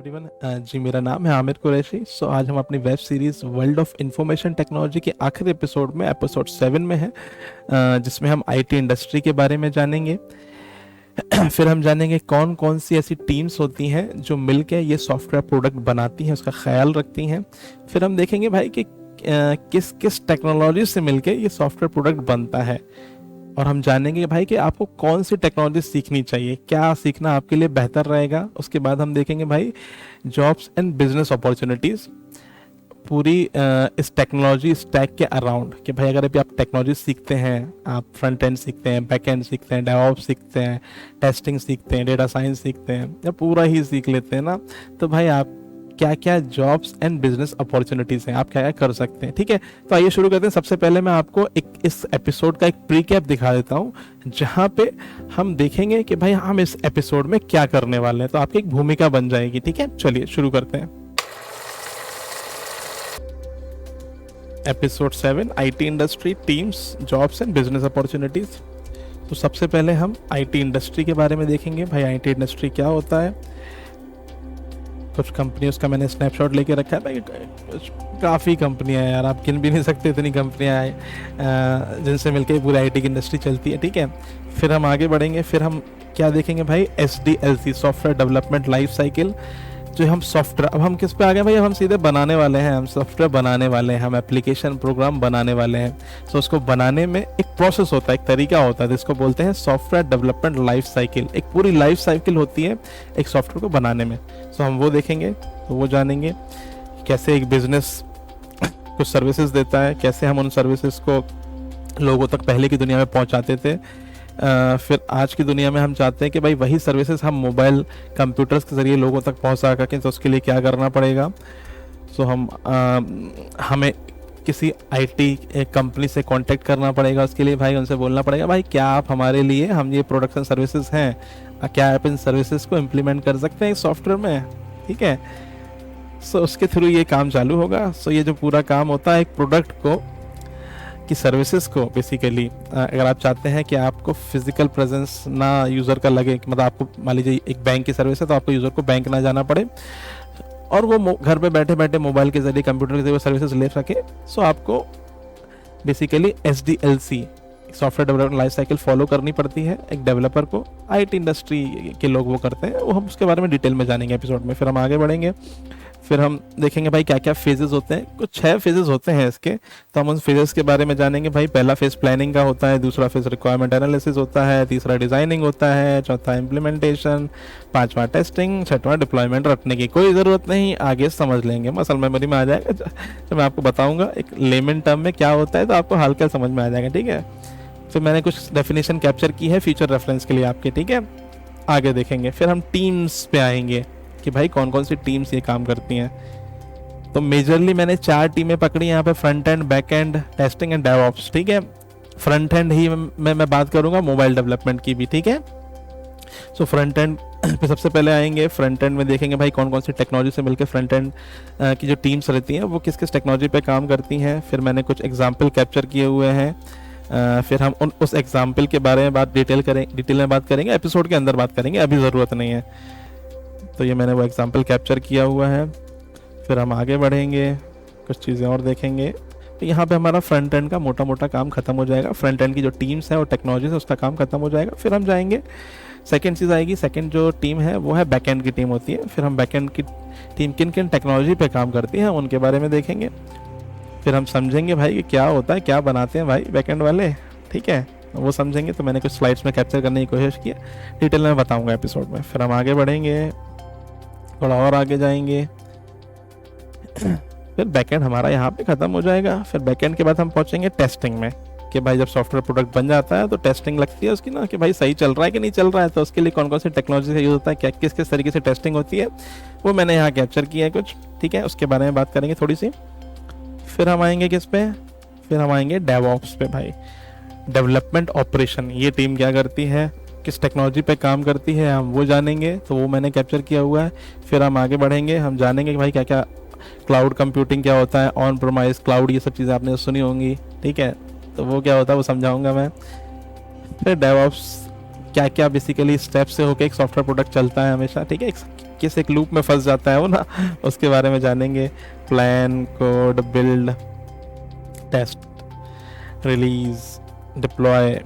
Everyone. जी, मेरा नाम है आमिर कुरैशी। आज हम अपनी web series world of information technology के आखिरी एपिसोड में एपिसोड 7 में हैं, जिसमें हम आईटी इंडस्ट्री के बारे में जानेंगे। फिर हम जानेंगे कौन कौन सी ऐसी टीम्स होती हैं जो मिलकर ये सॉफ्टवेयर प्रोडक्ट बनाती हैं, उसका ख्याल रखती हैं। फिर हम देखेंगे भाई कि किस किस टेक्नोलॉजी से मिलकर ये सॉफ्टवेयर प्रोडक्ट बनता है। और हम जानेंगे भाई कि आपको कौन सी टेक्नोलॉजी सीखनी चाहिए, क्या सीखना आपके लिए बेहतर रहेगा। उसके बाद हम देखेंगे भाई जॉब्स एंड बिजनेस अपॉर्चुनिटीज़ पूरी इस टेक्नोलॉजी स्टैक के अराउंड। कि भाई अगर अभी आप टेक्नोलॉजी सीखते हैं, आप फ्रंट एंड सीखते हैं, बैक एंड सीखते हैं, डेवऑप्स सीखते हैं, टेस्टिंग सीखते हैं, डेटा साइंस सीखते हैं, या पूरा ही सीख लेते हैं ना, तो भाई आप क्या क्या जॉब्स एंड बिजनेस अपॉर्चुनिटीज़ हैं, आप क्या क्या कर सकते हैं। ठीक है, तो आइए शुरू करते हैं। सबसे पहले मैं आपको एक इस एपिसोड का एक प्री कैप दिखा देता हूँ, जहाँ पे हम देखेंगे कि भाई हम इस एपिसोड में क्या करने वाले हैं, तो आपकी एक भूमिका बन जाएगी। ठीक है, चलिए शुरू करते हैं। Episode 7, IT industry, teams, jobs and business opportunities. तो सबसे पहले हम आईटी इंडस्ट्री के बारे में देखेंगे। भाई आईटी इंडस्ट्री क्या होता है। कुछ कंपनियों का मैंने स्नैपशॉट लेके रखा है भाई। काफ़ी कंपनियां हैं यार, आप गिन भी नहीं सकते, इतनी कंपनियां हैं जिनसे मिलकर पूरी आईटी की इंडस्ट्री चलती है। ठीक है, फिर हम आगे बढ़ेंगे। फिर हम क्या देखेंगे भाई, SDLC, software development life cycle. जो हम सॉफ्टवेयर, अब हम किस पे आ गए भाई, अब हम सीधे बनाने वाले हैं, हम सॉफ्टवेयर बनाने वाले हैं, हम एप्लीकेशन प्रोग्राम बनाने वाले हैं। तो उसको बनाने में एक प्रोसेस होता है, एक तरीका होता है, जिसको बोलते हैं सॉफ्टवेयर डेवलपमेंट लाइफ साइकिल। एक पूरी लाइफ साइकिल होती है एक सॉफ्टवेयर को बनाने में। तो हम वो देखेंगे, तो वो जानेंगे कैसे एक बिजनेस कुछ सर्विसेज देता है, कैसे हम उन सर्विसेज को लोगों तक पहले की दुनिया में पहुंचाते थे। फिर आज की दुनिया में हम चाहते हैं कि भाई वही सर्विसेज हम मोबाइल कंप्यूटर्स के ज़रिए लोगों तक पहुंचा सकें, तो उसके लिए क्या करना पड़ेगा। तो हमें किसी आईटी कंपनी से कांटेक्ट करना पड़ेगा। उसके लिए भाई उनसे बोलना पड़ेगा, भाई क्या आप हमारे लिए, हम ये प्रोडक्शन सर्विसेज हैं, क्या आप इन सर्विसेज को इम्प्लीमेंट कर सकते हैं इस सॉफ्टवेयर में। ठीक है, सो उसके थ्रू ये काम चालू होगा। सो ये जो पूरा काम होता है एक प्रोडक्ट को कि सर्विसेज को बेसिकली, अगर आप चाहते हैं कि आपको फिजिकल प्रेजेंस ना यूज़र का लगे, मतलब आपको मान लीजिए एक बैंक की सर्विस है, तो आपको यूज़र को बैंक ना जाना पड़े और वो घर पे बैठे बैठे मोबाइल के जरिए, कंप्यूटर के जरिए सर्विसेज ले सके। सो आपको basically SDLC, software development life cycle follow करनी पड़ती है एक डेवलपर को। आईटी इंडस्ट्री के लोग वो करते हैं, वो हम उसके बारे में डिटेल में जानेंगे एपिसोड में। फिर हम आगे बढ़ेंगे। फिर हम देखेंगे भाई क्या क्या फेजेस होते हैं। कुछ 6 फेजेस होते हैं इसके, तो हम उन फेजेस के बारे में जानेंगे। भाई पहला फेज प्लानिंग का होता है, दूसरा फेज रिक्वायरमेंट एनालिसिस होता है, तीसरा डिजाइनिंग होता है, चौथा इम्प्लीमेंटेशन, पांचवा टेस्टिंग, छठवां डिप्लॉयमेंट। रटने की कोई ज़रूरत नहीं, आगे समझ लेंगे, मसल मेमोरी में आ जाएगा। तो मैं आपको बताऊंगा एक लेमन टर्म में क्या होता है, तो आपको हल्का समझ में आ जाएगा। ठीक है, फिर मैंने कुछ डेफिनेशन कैप्चर की है फ्यूचर रेफरेंस के लिए आपके। ठीक है, आगे देखेंगे। फिर हम टीम्स पे आएंगे कि भाई कौन कौन सी टीम्स ये काम करती हैं। तो मेजरली मैंने 4 टीमें पकड़ी यहाँ पे, front end, back and, testing and DevOps. ठीक है, फ्रंट एंड ही मैं बात करूंगा, मोबाइल डेवलपमेंट की भी। ठीक है, सो फ्रंट एंड पे सबसे पहले आएंगे। फ्रंट एंड में देखेंगे भाई कौन कौन सी टेक्नोलॉजी से मिलकर फ्रंट एंड की जो टीम्स रहती हैं वो किस किस टेक्नोलॉजी पे काम करती हैं। फिर मैंने कुछ एग्जाम्पल कैप्चर किए हुए हैं। फिर हम उस एग्जाम्पल के बारे में डिटेल में बात करेंगे, एपिसोड के अंदर बात करेंगे, अभी ज़रूरत नहीं है। तो ये मैंने वो एग्जाम्पल कैप्चर किया हुआ है। फिर हम आगे बढ़ेंगे, कुछ चीज़ें और देखेंगे। तो यहाँ पे हमारा फ्रंट एंड का मोटा मोटा काम खत्म हो जाएगा। फ्रंट एंड की जो टीम्स है और टेक्नोलॉजी है उसका काम खत्म हो जाएगा। फिर हम जाएंगे, सेकंड चीज़ आएगी, सेकंड जो टीम है वो है बैक एंड की टीम होती है। फिर हम बैक एंड की टीम किन किन टेक्नोलॉजी पे काम करती है उनके बारे में देखेंगे। फिर हम समझेंगे भाई कि क्या होता है, क्या बनाते हैं भाई बैक एंड वाले। ठीक है, वो समझेंगे। तो मैंने कुछ स्लाइड्स में कैप्चर करने की कोशिश की, डिटेल में बताऊँगा एपिसोड में। फिर हम आगे बढ़ेंगे, थोड़ा और आगे जाएंगे। फिर बैकएंड हमारा यहाँ पे ख़त्म हो जाएगा। फिर बैकएंड के बाद हम पहुँचेंगे टेस्टिंग में कि भाई जब सॉफ्टवेयर प्रोडक्ट बन जाता है तो टेस्टिंग लगती है उसकी ना, कि भाई सही चल रहा है कि नहीं चल रहा है। तो उसके लिए कौन कौन सी टेक्नोलॉजी का यूज़ होता है, क्या किस किस तरीके से टेस्टिंग होती है, वो मैंने यहाँ कैप्चर किया है कुछ। ठीक है, उसके बारे में बात करेंगे थोड़ी सी। फिर हम आएंगे किस पे, फिर हम आएंगे डेवऑप्स पे। भाई डेवलपमेंट ऑपरेशन, ये टीम क्या करती है, किस टेक्नोलॉजी पे काम करती है, हम वो जानेंगे। तो वो मैंने कैप्चर किया हुआ है। फिर हम आगे बढ़ेंगे, हम जानेंगे कि भाई क्या क्या क्लाउड कंप्यूटिंग क्या होता है, ऑन प्रोमाइस, क्लाउड, ये सब चीज़ें आपने सुनी होंगी। ठीक है, तो वो क्या होता है वो समझाऊंगा मैं। फिर डेवऑप्स क्या क्या बेसिकली स्टेप से होकर एक सॉफ्टवेयर प्रोडक्ट चलता है हमेशा। ठीक है, तरीके से एक लूप में फंस जाता है वो ना, उसके बारे में जानेंगे। Plan, code, build, test, release, deploy,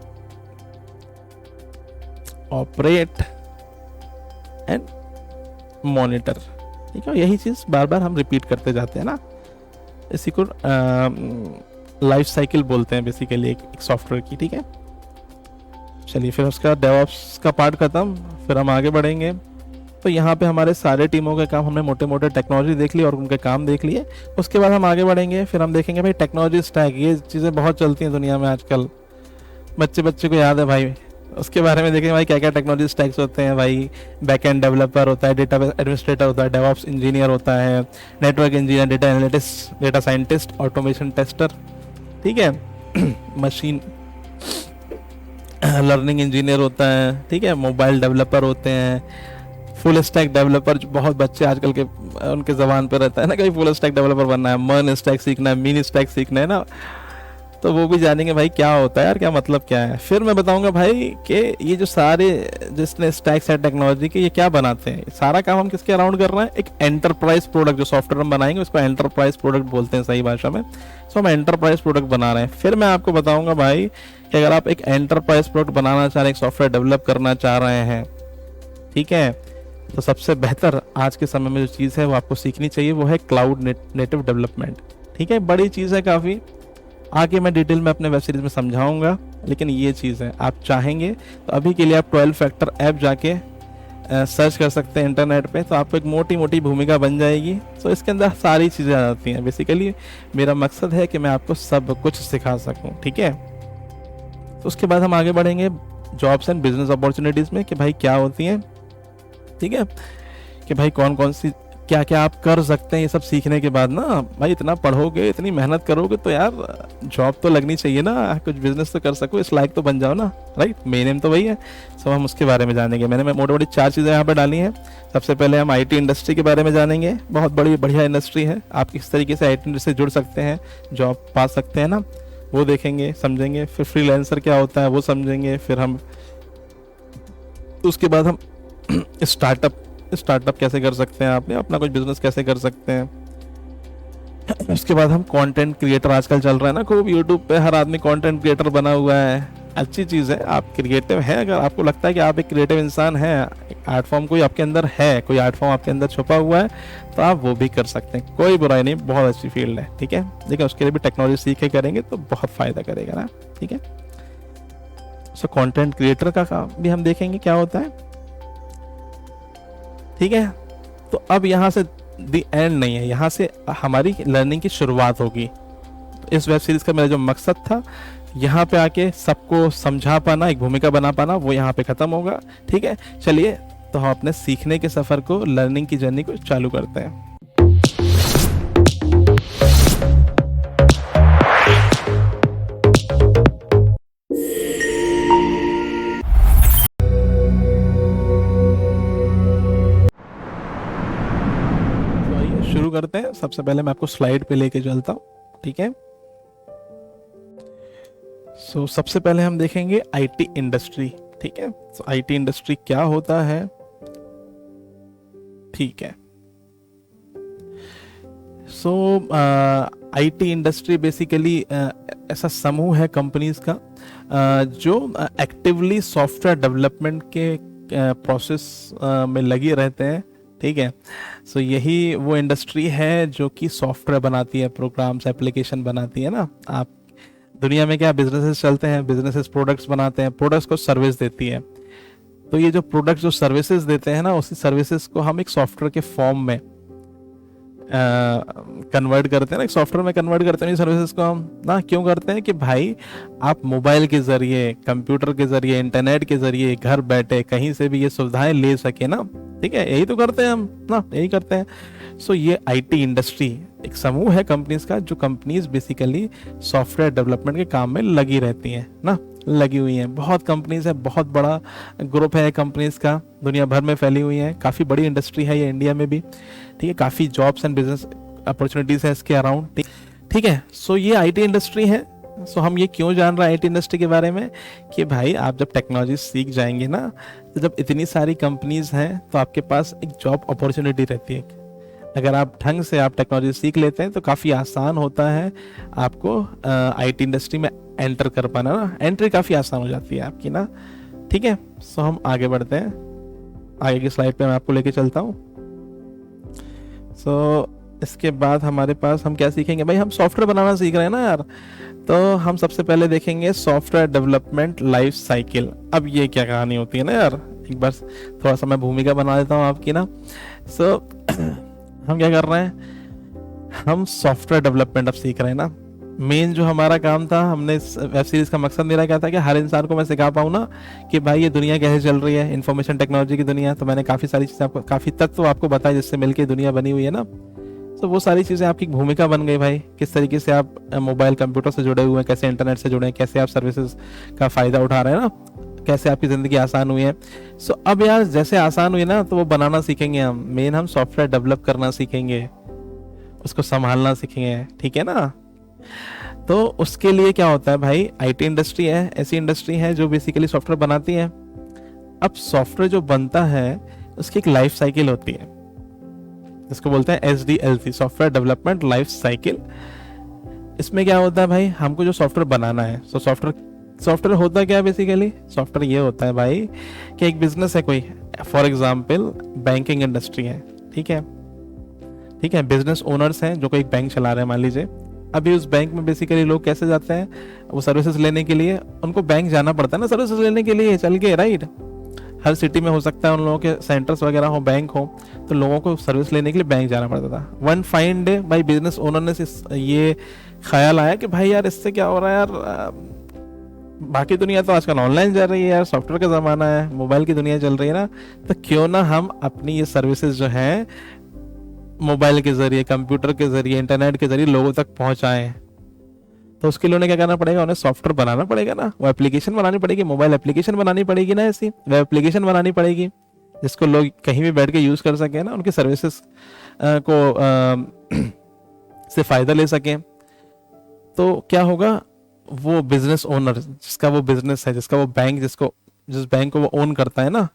operate and monitor. ठीक है, यही चीज़ बार बार हम रिपीट करते जाते हैं ना, इसी को लाइफ साइकिल बोलते हैं बेसिकली एक सॉफ्टवेयर की। ठीक है, चलिए फिर उसका डेवऑप्स का पार्ट खत्म, फिर हम आगे बढ़ेंगे। तो यहाँ पे हमारे सारे टीमों के काम हमने मोटे मोटे टेक्नोलॉजी देख ली और उनके काम देख लिए। उसके बाद हम आगे बढ़ेंगे, फिर हम देखेंगे भाई टेक्नोलॉजी स्टैक, ये चीज़ें बहुत चलती हैं दुनिया में आजकल, बच्चे को याद है भाई। उसके बारे में देखेंगे भाई क्या क्या टेक्नोलॉजी स्टैक्स होते हैं भाई। बैकएंड डेवलपर होता है, डेटा एडमिनिस्ट्रेटर होता है, डेवऑप्स इंजीनियर होता है, network engineer, data analyst, data scientist, automation tester, ठीक है, मशीन लर्निंग इंजीनियर होता है, ठीक है, मोबाइल डेवलपर होते हैं, फुल स्टैक डेवलपर, जो बहुत बच्चे आजकल के उनके ज़बान पे रहता है ना कहीं फुल स्टैक डेवलपर बनना है, मर्न स्टैक सीखना है, मिनी स्टैक सीखना है ना, तो वो भी जानेंगे भाई क्या होता है यार, क्या मतलब क्या है। फिर मैं बताऊंगा भाई कि ये जो सारे जिसने स्टैक्स है टेक्नोलॉजी के, ये क्या बनाते हैं, सारा काम हम किसके अराउंड कर रहे हैं, एक एंटरप्राइज प्रोडक्ट जो सॉफ्टवेयर हम बनाएंगे उसको एंटरप्राइज प्रोडक्ट बोलते हैं सही भाषा में। सो हम एंटरप्राइज प्रोडक्ट बना रहे हैं। फिर मैं आपको बताऊंगा भाई कि अगर आप एक एंटरप्राइज प्रोडक्ट बनाना चाह रहे हैं, एक सॉफ्टवेयर डेवलप करना चाह रहे हैं, ठीक है, तो सबसे बेहतर आज के समय में जो चीज़ है वो आपको सीखनी चाहिए, वो है क्लाउड नेटिव डेवलपमेंट। ठीक है, बड़ी चीज़ है काफ़ी, आगे मैं डिटेल में अपने वेब सीरीज में समझाऊंगा, लेकिन ये चीज़ है आप चाहेंगे तो अभी के लिए आप 12 फैक्टर ऐप जाके सर्च कर सकते हैं इंटरनेट पे, तो आपको एक मोटी मोटी भूमिका बन जाएगी। तो इसके अंदर सारी चीज़ें आ जाती हैं। बेसिकली मेरा मकसद है कि मैं आपको सब कुछ सिखा सकूं, ठीक है। तो उसके बाद हम आगे बढ़ेंगे जॉब्स एंड बिजनेस अपॉर्चुनिटीज़ में कि भाई क्या होती हैं, ठीक है, कि भाई कौन कौन सी क्या क्या आप कर सकते हैं। ये सब सीखने के बाद ना भाई, इतना पढ़ोगे, इतनी मेहनत करोगे तो यार जॉब तो लगनी चाहिए ना, कुछ बिजनेस तो कर सको, इस लायक तो बन जाओ ना, राइट। मेन एम तो वही है। सो हम उसके बारे में जानेंगे। मैंने मोटी मोटी 4 चीज़ें यहाँ पर डाली हैं। सबसे पहले हम IT इंडस्ट्री के बारे में जानेंगे। बहुत बड़ी बढ़िया इंडस्ट्री है, आप किस तरीके से IT इंडस्ट्री से जुड़ सकते हैं, जॉब पा सकते हैं ना, वो देखेंगे समझेंगे। फिर फ्रीलांसर क्या होता है वो समझेंगे। फिर हम उसके बाद हम स्टार्टअप कैसे कर सकते हैं, आपने अपना कुछ बिजनेस कैसे कर सकते हैं। उसके बाद हम कंटेंट क्रिएटर, आजकल चल रहा है ना खूब, यूट्यूब पे हर आदमी कंटेंट क्रिएटर बना हुआ है। अच्छी चीज़ है, आप क्रिएटिव हैं, अगर आपको लगता है कि आप एक क्रिएटिव इंसान हैं, आर्ट फॉर्म कोई आपके अंदर है, कोई आर्ट फॉर्म आपके अंदर छुपा हुआ है, तो आप वो भी कर सकते हैं, कोई बुराई नहीं, बहुत अच्छी फील्ड है, ठीक है। लेकिन उसके लिए भी टेक्नोलॉजी सीख के करेंगे तो बहुत फ़ायदा करेगा ना, ठीक है। सो कंटेंट क्रिएटर का काम भी हम देखेंगे क्या होता है, ठीक है। तो अब यहाँ से दी एंड नहीं है, यहाँ से हमारी लर्निंग की शुरुआत होगी। तो इस वेब सीरीज का मेरा जो मकसद था, यहाँ पे आके सबको समझा पाना, एक भूमिका बना पाना, वो यहाँ पे खत्म होगा, ठीक है। चलिए तो हम अपने सीखने के सफर को, लर्निंग की जर्नी को चालू करते हैं। शुरू करते हैं। सबसे पहले मैं आपको स्लाइड पे लेके चलता हूँ, ठीक है। सो सबसे पहले हम देखेंगे IT इंडस्ट्री, ठीक है। सो IT इंडस्ट्री क्या होता है, ठीक है। सो IT इंडस्ट्री बेसिकली ऐसा समूह है कंपनीज का जो एक्टिवली सॉफ्टवेयर डेवलपमेंट के प्रोसेस में लगे रहते हैं, ठीक है। सो यही वो इंडस्ट्री है जो कि सॉफ्टवेयर बनाती है, प्रोग्राम्स, एप्लीकेशन बनाती है ना। आप दुनिया में क्या बिजनेसेस चलते हैं, बिजनेसेस प्रोडक्ट्स बनाते हैं, प्रोडक्ट्स को सर्विस देती है। तो ये जो प्रोडक्ट्स जो सर्विसेज देते हैं ना, उसी सर्विसेज को हम एक सॉफ्टवेयर के फॉर्म में कन्वर्ट करते हैं ना, एक सॉफ्टवेयर में कन्वर्ट करते हैं सर्विसेज को हम ना। क्यों करते हैं कि भाई आप मोबाइल के ज़रिए, कंप्यूटर के ज़रिए, इंटरनेट के ज़रिए घर बैठे कहीं से भी ये सुविधाएं ले सके ना, ठीक है। यही तो करते हैं हम ना, यही करते हैं। सो ये IT इंडस्ट्री एक समूह है कंपनीज का, जो कंपनीज बेसिकली सॉफ्टवेयर डेवलपमेंट के काम में लगी रहती हैं ना, लगी हुई हैं। बहुत कंपनीज है, बहुत बड़ा ग्रुप है कंपनीज का, दुनिया भर में फैली हुई है। काफ़ी बड़ी इंडस्ट्री है ये, इंडिया में भी, ठीक है। काफ़ी जॉब्स एंड बिजनेस अपॉर्चुनिटीज़ है इसके अराउंड, ठीक है। सो ये IT इंडस्ट्री है सो हम ये क्यों जान रहे हैं आईटी इंडस्ट्री के बारे में कि भाई आप जब टेक्नोलॉजी सीख जाएंगे ना, तो जब इतनी सारी कंपनीज हैं तो आपके पास एक जॉब अपॉर्चुनिटी रहती है। अगर आप ढंग से आप टेक्नोलॉजी सीख लेते हैं तो काफ़ी आसान होता है आपको आईटी इंडस्ट्री में एंटर कर पाना ना, एंट्री काफ़ी आसान हो जाती है आपकी ना। ठीक है, सो हम आगे बढ़ते हैं, आगे की स्लाइड पे मैं आपको लेके चलता हूँ। सो इसके बाद हमारे पास हम क्या सीखेंगे भाई, हम सॉफ्टवेयर बनाना सीख रहे हैं ना यार, तो हम सबसे पहले देखेंगे सॉफ्टवेयर डेवलपमेंट लाइफ साइकिल। अब ये क्या कहानी होती है ना यार, एक बार थोड़ा सा मैं भूमिका बना देता हूँ आपकी ना। सो हम क्या कर रहे हैं, हम सॉफ्टवेयर डेवलपमेंट अब सीख रहे हैं ना। मेन जो हमारा काम था, हमने इस वेब सीरीज का मकसद मेरा क्या था कि हर इंसान को मैं सिखा पाऊँ ना कि भाई ये दुनिया कैसे चल रही है, इंफॉर्मेशन टेक्नोलॉजी की दुनिया। तो मैंने काफ़ी सारी चीज़ें आपको, काफ़ी तत्व आपको बताए जिससे मिलकर दुनिया बनी हुई है ना। तो वो सारी चीज़ें आपकी भूमिका बन गई भाई, किस तरीके से आप मोबाइल कंप्यूटर से जुड़े हुए हैं, कैसे इंटरनेट से जुड़े हैं, कैसे आप सर्विसेज का फ़ायदा उठा रहे हैं ना, कैसे आपकी ज़िंदगी आसान हुई है। सो अब यार जैसे आसान हुई ना, तो वो बनाना सीखेंगे हम। मेन हम सॉफ्टवेयर डेवलप करना सीखेंगे, उसको संभालना सीखेंगे, ठीक है ना। तो उसके लिए क्या होता है भाई, आईटी इंडस्ट्री है, ऐसी इंडस्ट्री है जो बेसिकली सॉफ्टवेयर बनाती है। अब सॉफ्टवेयर जो बनता है उसकी एक लाइफ साइकिल होती है, जिसको बोलते हैं SDLC, software development life cycle. इसमें क्या होता है भाई, हमको जो सॉफ्टवेयर बनाना है, तो सॉफ्टवेयर होता क्या है बेसिकली, सॉफ्टवेयर ये होता है भाई कि एक बिजनेस है कोई, फॉर एग्जांपल बैंकिंग इंडस्ट्री है, ठीक है, ठीक है, बिजनेस ओनर्स हैं जो कोई एक बैंक चला रहे हैं मान लीजिए। अभी उस बैंक में बेसिकली लोग कैसे जाते हैं, वो सर्विसेज लेने के लिए उनको बैंक जाना पड़ता है ना, सर्विसेज लेने के लिए चल के, राइट। हर सिटी में हो सकता है उन लोगों के सेंटर्स वगैरह हो, बैंक हो, तो लोगों को सर्विस लेने के लिए बैंक जाना पड़ता था। वन फाइन डे भाई बिजनेस ओनर ने ये ख्याल आया कि भाई यार इससे क्या हो रहा है यार, बाकी दुनिया तो आजकल ऑनलाइन चल रही है यार, सॉफ्टवेयर का ज़माना है, मोबाइल की दुनिया चल रही है ना, तो क्यों ना हम अपनी ये सर्विसेज जो हैं मोबाइल के ज़रिए, कंप्यूटर के ज़रिए, इंटरनेट के ज़रिए लोगों तक पहुँचाएँ। तो उसके लिए उन्हें क्या करना पड़ेगा, उन्हें सॉफ्टवेयर बनाना पड़ेगा ना, वो एप्लीकेशन बनानी पड़ेगी, मोबाइल एप्लीकेशन बनानी पड़ेगी ना, ऐसी वेब एप्लीकेशन बनानी पड़ेगी जिसको लोग कहीं भी बैठ के यूज़ कर सकें ना, उनकी सर्विसेज को से फ़ायदा ले सकें। तो क्या होगा, वो बिजनेस ओनर जिसका वो बिजनेस है, जिसका वो बैंक, जिस बैंक को वो ओन करता है ना,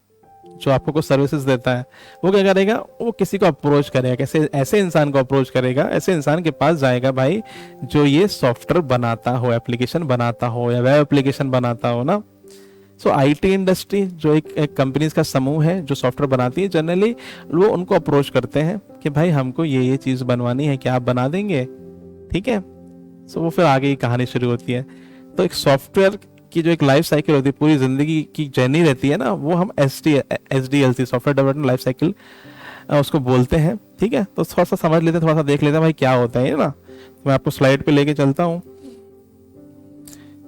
जो आपको कुछ सर्विसेज देता है, वो क्या करेगा, वो किसी को अप्रोच करेगा, कैसे, ऐसे इंसान को अप्रोच करेगा, ऐसे इंसान के पास जाएगा भाई जो ये सॉफ्टवेयर बनाता हो, एप्लीकेशन बनाता हो या वेब एप्लीकेशन बनाता हो ना। सो आईटी इंडस्ट्री जो एक कंपनीज का समूह है जो सॉफ्टवेयर बनाती है, जनरली वो उनको अप्रोच करते हैं कि भाई हमको ये चीज़ बनवानी है, क्या आप बना देंगे, ठीक है। सो वो फिर आगे की कहानी शुरू होती है। तो एक सॉफ्टवेयर की जो एक लाइफ साइकिल होती है, पूरी ज़िंदगी की जर्नी रहती है ना, वो हम SDLC, software development life cycle, उसको बोलते हैं, ठीक है। तो थोड़ा सा समझ लेते हैं, थोड़ा सा देख लेते हैं भाई क्या होता है ना। तो मैं आपको स्लाइड पे लेके चलता हूँ।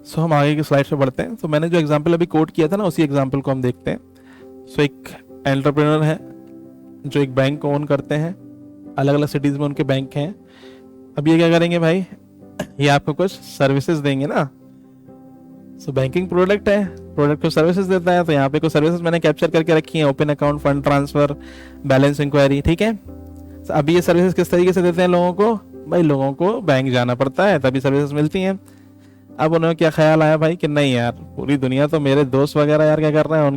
सो हम आगे की स्लाइड पे बढ़ते हैं। तो मैंने जो एग्जाम्पल अभी कोट किया था ना, उसी एग्जाम्पल को हम देखते हैं। सो एक एंटरप्रेन्योर है जो एक बैंक को ओन करते हैं, अलग अलग सिटीज़ में उनके बैंक हैं। अब ये क्या करेंगे भाई, ये आपको कुछ सर्विसेज देंगे ना। सो बैंकिंग प्रोडक्ट है, प्रोडक्ट को सर्विसेज देता है। तो यहाँ पे कुछ सर्विसेज मैंने कैप्चर करके रखी हैं, open account, fund transfer, balance inquiry, ठीक है। तो अभी ये सर्विसेज किस तरीके से देते हैं लोगों को, भाई लोगों को बैंक जाना पड़ता है तभी सर्विसेज मिलती हैं। अब उन्हें क्या ख्याल आया भाई कि नहीं यार, पूरी दुनिया तो मेरे दोस्त वगैरह यार क्या कर रहे हैं,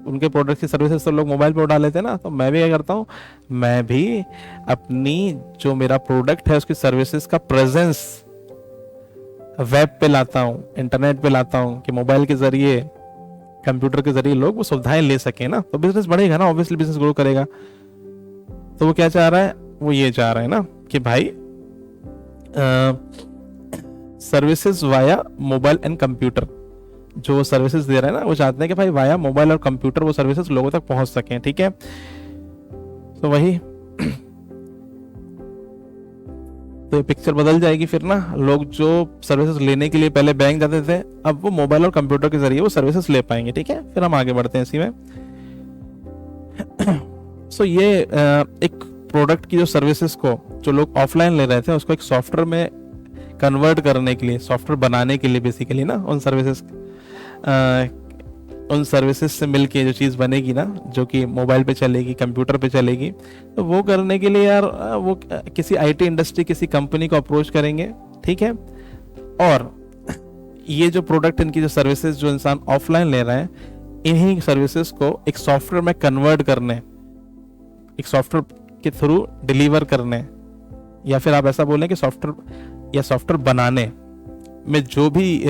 उनके प्रोडक्ट की सर्विसेज तो लोग मोबाइल पे उठा लेते हैं ना, तो मैं भी क्या करता हूँ, मैं भी अपनी जो मेरा प्रोडक्ट है उसकी सर्विसेज का प्रेजेंस वेब पे लाता हूँ, इंटरनेट पे लाता हूँ, कि मोबाइल के जरिए, कंप्यूटर के जरिए लोग वो सुविधाएं ले सके ना। तो बिजनेस बढ़ेगा ना, ऑब्वियसली बिजनेस ग्रो करेगा। तो वो क्या चाह रहा है, वो ये चाह रहा है ना कि भाई services via mobile and computer, जो सर्विसेज दे रहा है ना, वो चाहते हैं कि भाई वाया मोबाइल और कंप्यूटर वो सर्विसेज लोगों तक पहुंच सकें, ठीक है। तो वही तो ये पिक्चर बदल जाएगी फिर ना। लोग जो सर्विसेज लेने के लिए पहले बैंक जाते थे, अब वो मोबाइल और कंप्यूटर के जरिए वो सर्विसेज ले पाएंगे, ठीक है। फिर हम आगे बढ़ते हैं इसी में। सो ये एक प्रोडक्ट की जो सर्विसेज को जो लोग ऑफलाइन ले रहे थे, उसको एक सॉफ्टवेयर में कन्वर्ट करने के लिए, सॉफ्टवेयर बनाने के लिए बेसिकली ना, उन सर्विसेज से मिलके जो चीज़ बनेगी ना, जो कि मोबाइल पे चलेगी, कंप्यूटर पे चलेगी, तो वो करने के लिए यार वो किसी आईटी इंडस्ट्री, किसी कंपनी को अप्रोच करेंगे, ठीक है। और ये जो प्रोडक्ट, इनकी जो सर्विसेज जो इंसान ऑफलाइन ले रहा है, इन्हीं सर्विसेज को एक सॉफ्टवेयर में कन्वर्ट करने, एक सॉफ्टवेयर के थ्रू डिलीवर करने, या फिर आप ऐसा बोलें कि सॉफ्टवेयर या सॉफ्टवेयर बनाने में जो भी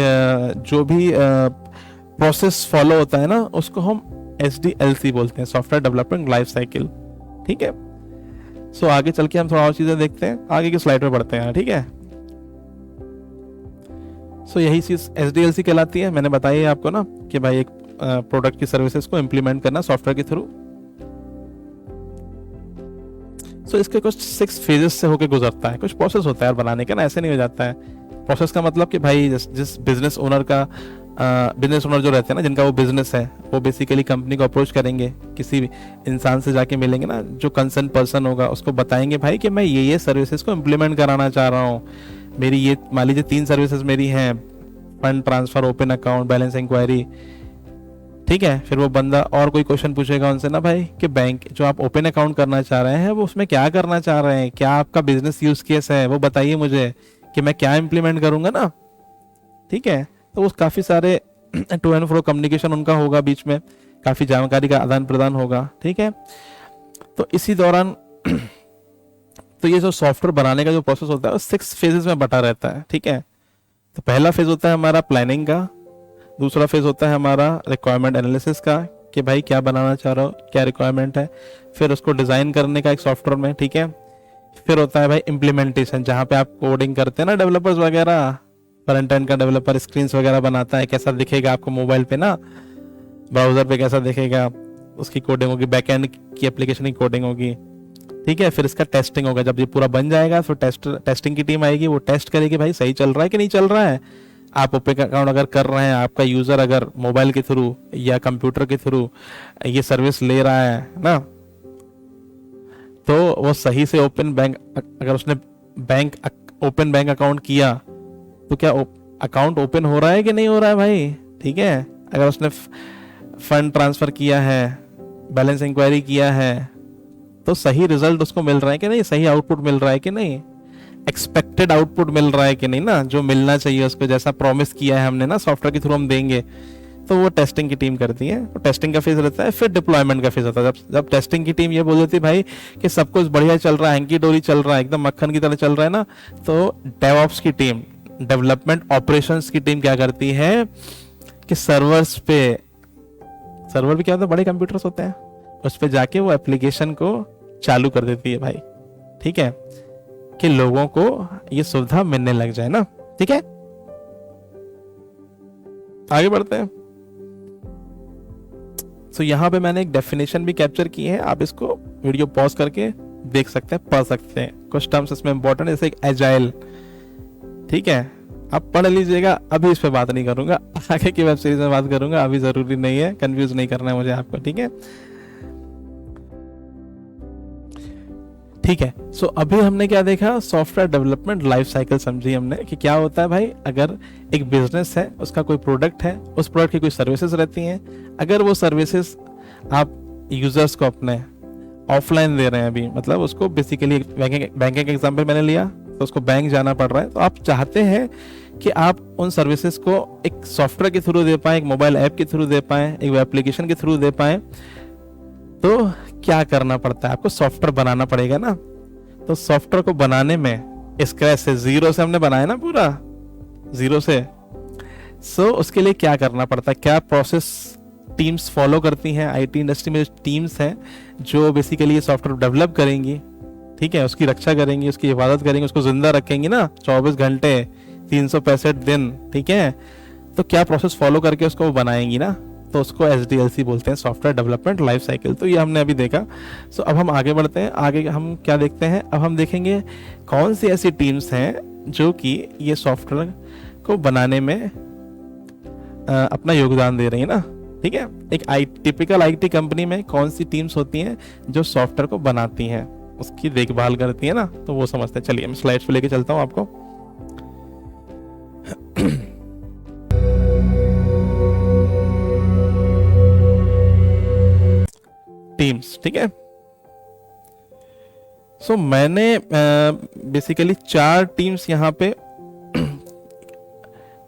प्रोसेस फॉलो होता है ना, उसको हम SDLC बोलते हैं, सॉफ्टवेयर डेवलपमेंट लाइफ साइकिल। ठीक है, सो आगे चल के हम थोड़ा और चीजें देखते हैं, आगे की स्लाइड पे बढ़ते हैं। ठीक है, सो यही चीज SDLC कहलाती है। मैंने बताई है आपको ना कि भाई एक प्रोडक्ट की सर्विसेज को इम्प्लीमेंट करना सॉफ्टवेयर के थ्रू। सो इसके कुछ 6 फेजेस से होकर गुजरता है, कुछ प्रोसेस होता है यार बनाने का ना, ऐसे नहीं हो जाता है। प्रोसेस का मतलब कि भाई जिस बिजनेस ओनर का बिजनेस ओनर जो रहते हैं ना, जिनका वो बिजनेस है, वो बेसिकली कंपनी को अप्रोच करेंगे, किसी भी इंसान से जाके मिलेंगे ना, जो कंसर्न पर्सन होगा, उसको बताएंगे भाई कि मैं ये सर्विसेज को इम्प्लीमेंट कराना चाह रहा हूँ। मेरी ये मान लीजिए 3 सर्विसेज मेरी हैं, fund transfer, open account, balance inquiry. ठीक है, फिर वो बंदा और कोई क्वेश्चन पूछेगा उनसे ना भाई कि बैंक जो आप ओपन अकाउंट करना चाह रहे हैं, वो उसमें क्या करना चाह रहे हैं, क्या आपका बिजनेस यूज केस है, वो बताइए मुझे कि मैं क्या इम्प्लीमेंट करूंगा ना। ठीक है, तो वो काफ़ी सारे टू एंड फ्रो कम्युनिकेशन उनका होगा, बीच में काफ़ी जानकारी का आदान प्रदान होगा। ठीक है, तो इसी दौरान तो ये जो सॉफ्टवेयर बनाने का जो प्रोसेस होता है वो 6 फेजेस में बटा रहता है। ठीक है, तो पहला फेज होता है हमारा प्लानिंग का, दूसरा फेज होता है हमारा रिक्वायरमेंट एनालिसिस का कि भाई क्या बनाना चाह रहा हो, क्या रिक्वायरमेंट है, फिर उसको डिज़ाइन करने का एक सॉफ्टवेयर में। ठीक है, फिर होता है भाई इम्प्लीमेंटेशन, जहाँ पे आप कोडिंग करते हैं ना, डेवलपर्स वगैरह, फ्रंट एंड का डेवलपर स्क्रीन्स वगैरह बनाता है, कैसा दिखेगा आपको मोबाइल पे ना, ब्राउजर पे कैसा दिखेगा, उसकी कोडिंग होगी, बैक एंड की एप्लीकेशन की कोडिंग होगी। ठीक है, फिर इसका टेस्टिंग होगा, जब ये पूरा बन जाएगा फिर टेस्टिंग की टीम आएगी, वो टेस्ट करेगी भाई सही चल रहा है कि नहीं चल रहा है। आप ओपन अकाउंट अगर कर रहे हैं, आपका यूजर अगर मोबाइल के थ्रू या कंप्यूटर के थ्रू ये सर्विस ले रहा है ना, तो वो सही से अगर उसने ओपन बैंक अकाउंट किया, तो क्या अकाउंट ओपन हो रहा है कि नहीं हो रहा है भाई। ठीक है, अगर उसने फंड ट्रांसफर किया है, बैलेंस इंक्वायरी किया है, तो सही रिजल्ट उसको मिल रहा है कि नहीं, सही आउटपुट मिल रहा है कि नहीं, एक्सपेक्टेड आउटपुट मिल रहा है कि नहीं ना, जो मिलना चाहिए उसको, जैसा प्रॉमिस किया है हमने ना सॉफ्टवेयर के थ्रू हम देंगे। तो वो टेस्टिंग की टीम करती है, तो टेस्टिंग का फेज रहता है। फिर डिप्लॉयमेंट का फेज होता है, जब टेस्टिंग की टीम ये बोल देती है भाई कि सब कुछ बढ़िया चल रहा है, हैंकी डोरी चल रहा है, एकदम मक्खन की तरह चल रहा है ना, तो डेवऑप्स की टीम, डेवलपमेंट ऑपरेशंस की टीम क्या करती है कि सर्वर भी क्या होता है, बड़े कंप्यूटर्स होते हैं, उस पर जाके वो एप्लीकेशन को चालू कर देती है भाई। ठीक है, कि लोगों को ये सुविधा मिलने लग जाए ना। ठीक है, आगे बढ़ते हैं। तो यहां पे मैंने एक डेफिनेशन भी कैप्चर की है, आप इसको वीडियो पॉज करके देख सकते हैं, पढ़ सकते हैं, कुछ टर्म्स इसमें इंपॉर्टेंट, जैसे एक एजाइल। ठीक है, आप पढ़ लीजिएगा, अभी इस पे बात नहीं करूंगा, आगे की वेब सीरीज में बात करूंगा, अभी जरूरी नहीं है, कंफ्यूज नहीं करना है मुझे आपको। ठीक है, ठीक है, सो अभी हमने क्या देखा, सॉफ्टवेयर डेवलपमेंट लाइफ साइकिल समझी हमने कि क्या होता है भाई। अगर एक बिजनेस है, उसका कोई प्रोडक्ट है, उस प्रोडक्ट की कोई सर्विसेज रहती हैं, अगर वो सर्विसेज आप यूजर्स को अपने ऑफलाइन दे रहे हैं, अभी मतलब उसको बेसिकली बैंकिंग एग्जाम्पल मैंने लिया, तो उसको बैंक जाना पड़ रहा है, तो आप चाहते हैं कि आप उन सर्विसेज को एक सॉफ्टवेयर के थ्रू दे पाएं, एक मोबाइल ऐप के थ्रू दे पाएं, एक वेब एप्लीकेशन के थ्रू दे पाएं, तो क्या करना पड़ता है, आपको सॉफ्टवेयर बनाना पड़ेगा ना। तो सॉफ्टवेयर को बनाने में स्क्रैच से, जीरो से हमने बनाया ना, पूरा जीरो से। सो उसके लिए क्या करना पड़ता है, क्या प्रोसेस टीम्स फॉलो करती हैं। आईटी इंडस्ट्री में टीम्स हैं जो बेसिकली ये सॉफ्टवेयर डेवलप करेंगी, ठीक है, उसकी रक्षा करेंगी, उसकी हिफाजत करेंगी, उसको जिंदा रखेंगी ना 24 घंटे 365 दिन। ठीक है, तो क्या प्रोसेस फॉलो करके उसको बनाएंगी ना, तो उसको SDLC बोलते हैं, सॉफ्टवेयर डेवलपमेंट लाइफ साइकिल। तो ये हमने अभी देखा। सो अब हम आगे बढ़ते हैं, आगे हम क्या देखते हैं, अब हम देखेंगे कौन सी ऐसी टीम्स हैं जो कि ये सॉफ्टवेयर को बनाने में अपना योगदान दे रही है ना। ठीक है, एक टिपिकल IT कंपनी में कौन सी टीम्स होती हैं जो सॉफ्टवेयर को बनाती हैं, उसकी देखभाल करती है ना, तो वो समझते हैं। चलिए मैं स्लाइड्स पे लेके चलता हूँ आपको। टीम्स, ठीक है, सो मैंने बेसिकली 4 टीम्स यहाँ पे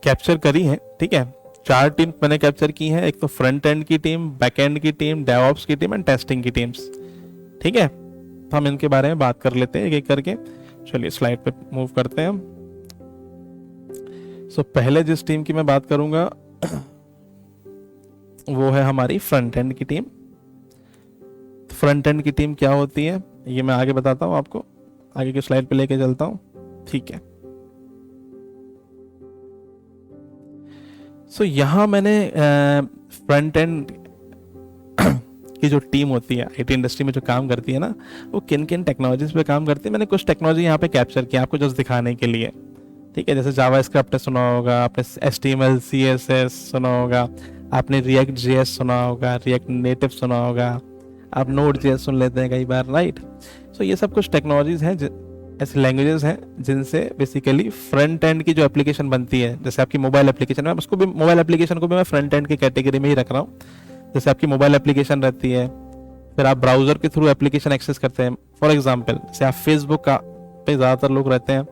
कैप्चर करी हैं, ठीक है। 4 टीम मैंने कैप्चर की हैं, एक तो फ्रंट एंड की टीम, बैक एंड की टीम, डेवऑप्स की टीम एंड टेस्टिंग की टीम्स, ठीक है। तो हम इनके बारे में बात कर लेते हैं एक एक करके। चलिए स्लाइड पे मूव करते हैं हम। सो पहले जिस टीम की मैं बात करूंगा वो है हमारी फ्रंट एंड की टीम। फ्रंट एंड की टीम क्या होती है ये मैं आगे बताता हूँ आपको, आगे की स्लाइड पे लेके चलता हूँ, ठीक है। सो यहाँ मैंने फ्रंट एंड की जो टीम होती है आईटी इंडस्ट्री में जो काम करती है ना, वो किन किन टेक्नोलॉजीज पे काम करती है, मैंने कुछ टेक्नोलॉजी यहाँ पे कैप्चर किया आपको जस्ट दिखाने के लिए, ठीक है। जैसे जावास्क्रिप्ट सुना होगा आपने, HTML CSS सुना होगा आपने, रिएक्ट JS सुना होगा, रिएक्ट नेटिव सुना होगा, आप नोड JS सुन लेते हैं कई बार, राइट। सो ये सब कुछ टेक्नोलॉजीज हैं, ऐसे लैंग्वेजेस हैं जिनसे बेसिकली फ्रंट एंड की जो एप्लीकेशन बनती है, जैसे आपकी मोबाइल एप्लीकेशन है, उसको भी मोबाइल एप्लीकेशन को भी मैं फ्रंट एंड की कैटेगरी में ही रख रहा हूँ। जैसे आपकी मोबाइल एप्लीकेशन रहती है, फिर आप ब्राउजर के थ्रू एप्लीकेशन एक्सेस करते हैं। फॉर एग्जांपल जैसे आप फेसबुक का पे ज़्यादातर लोग रहते हैं,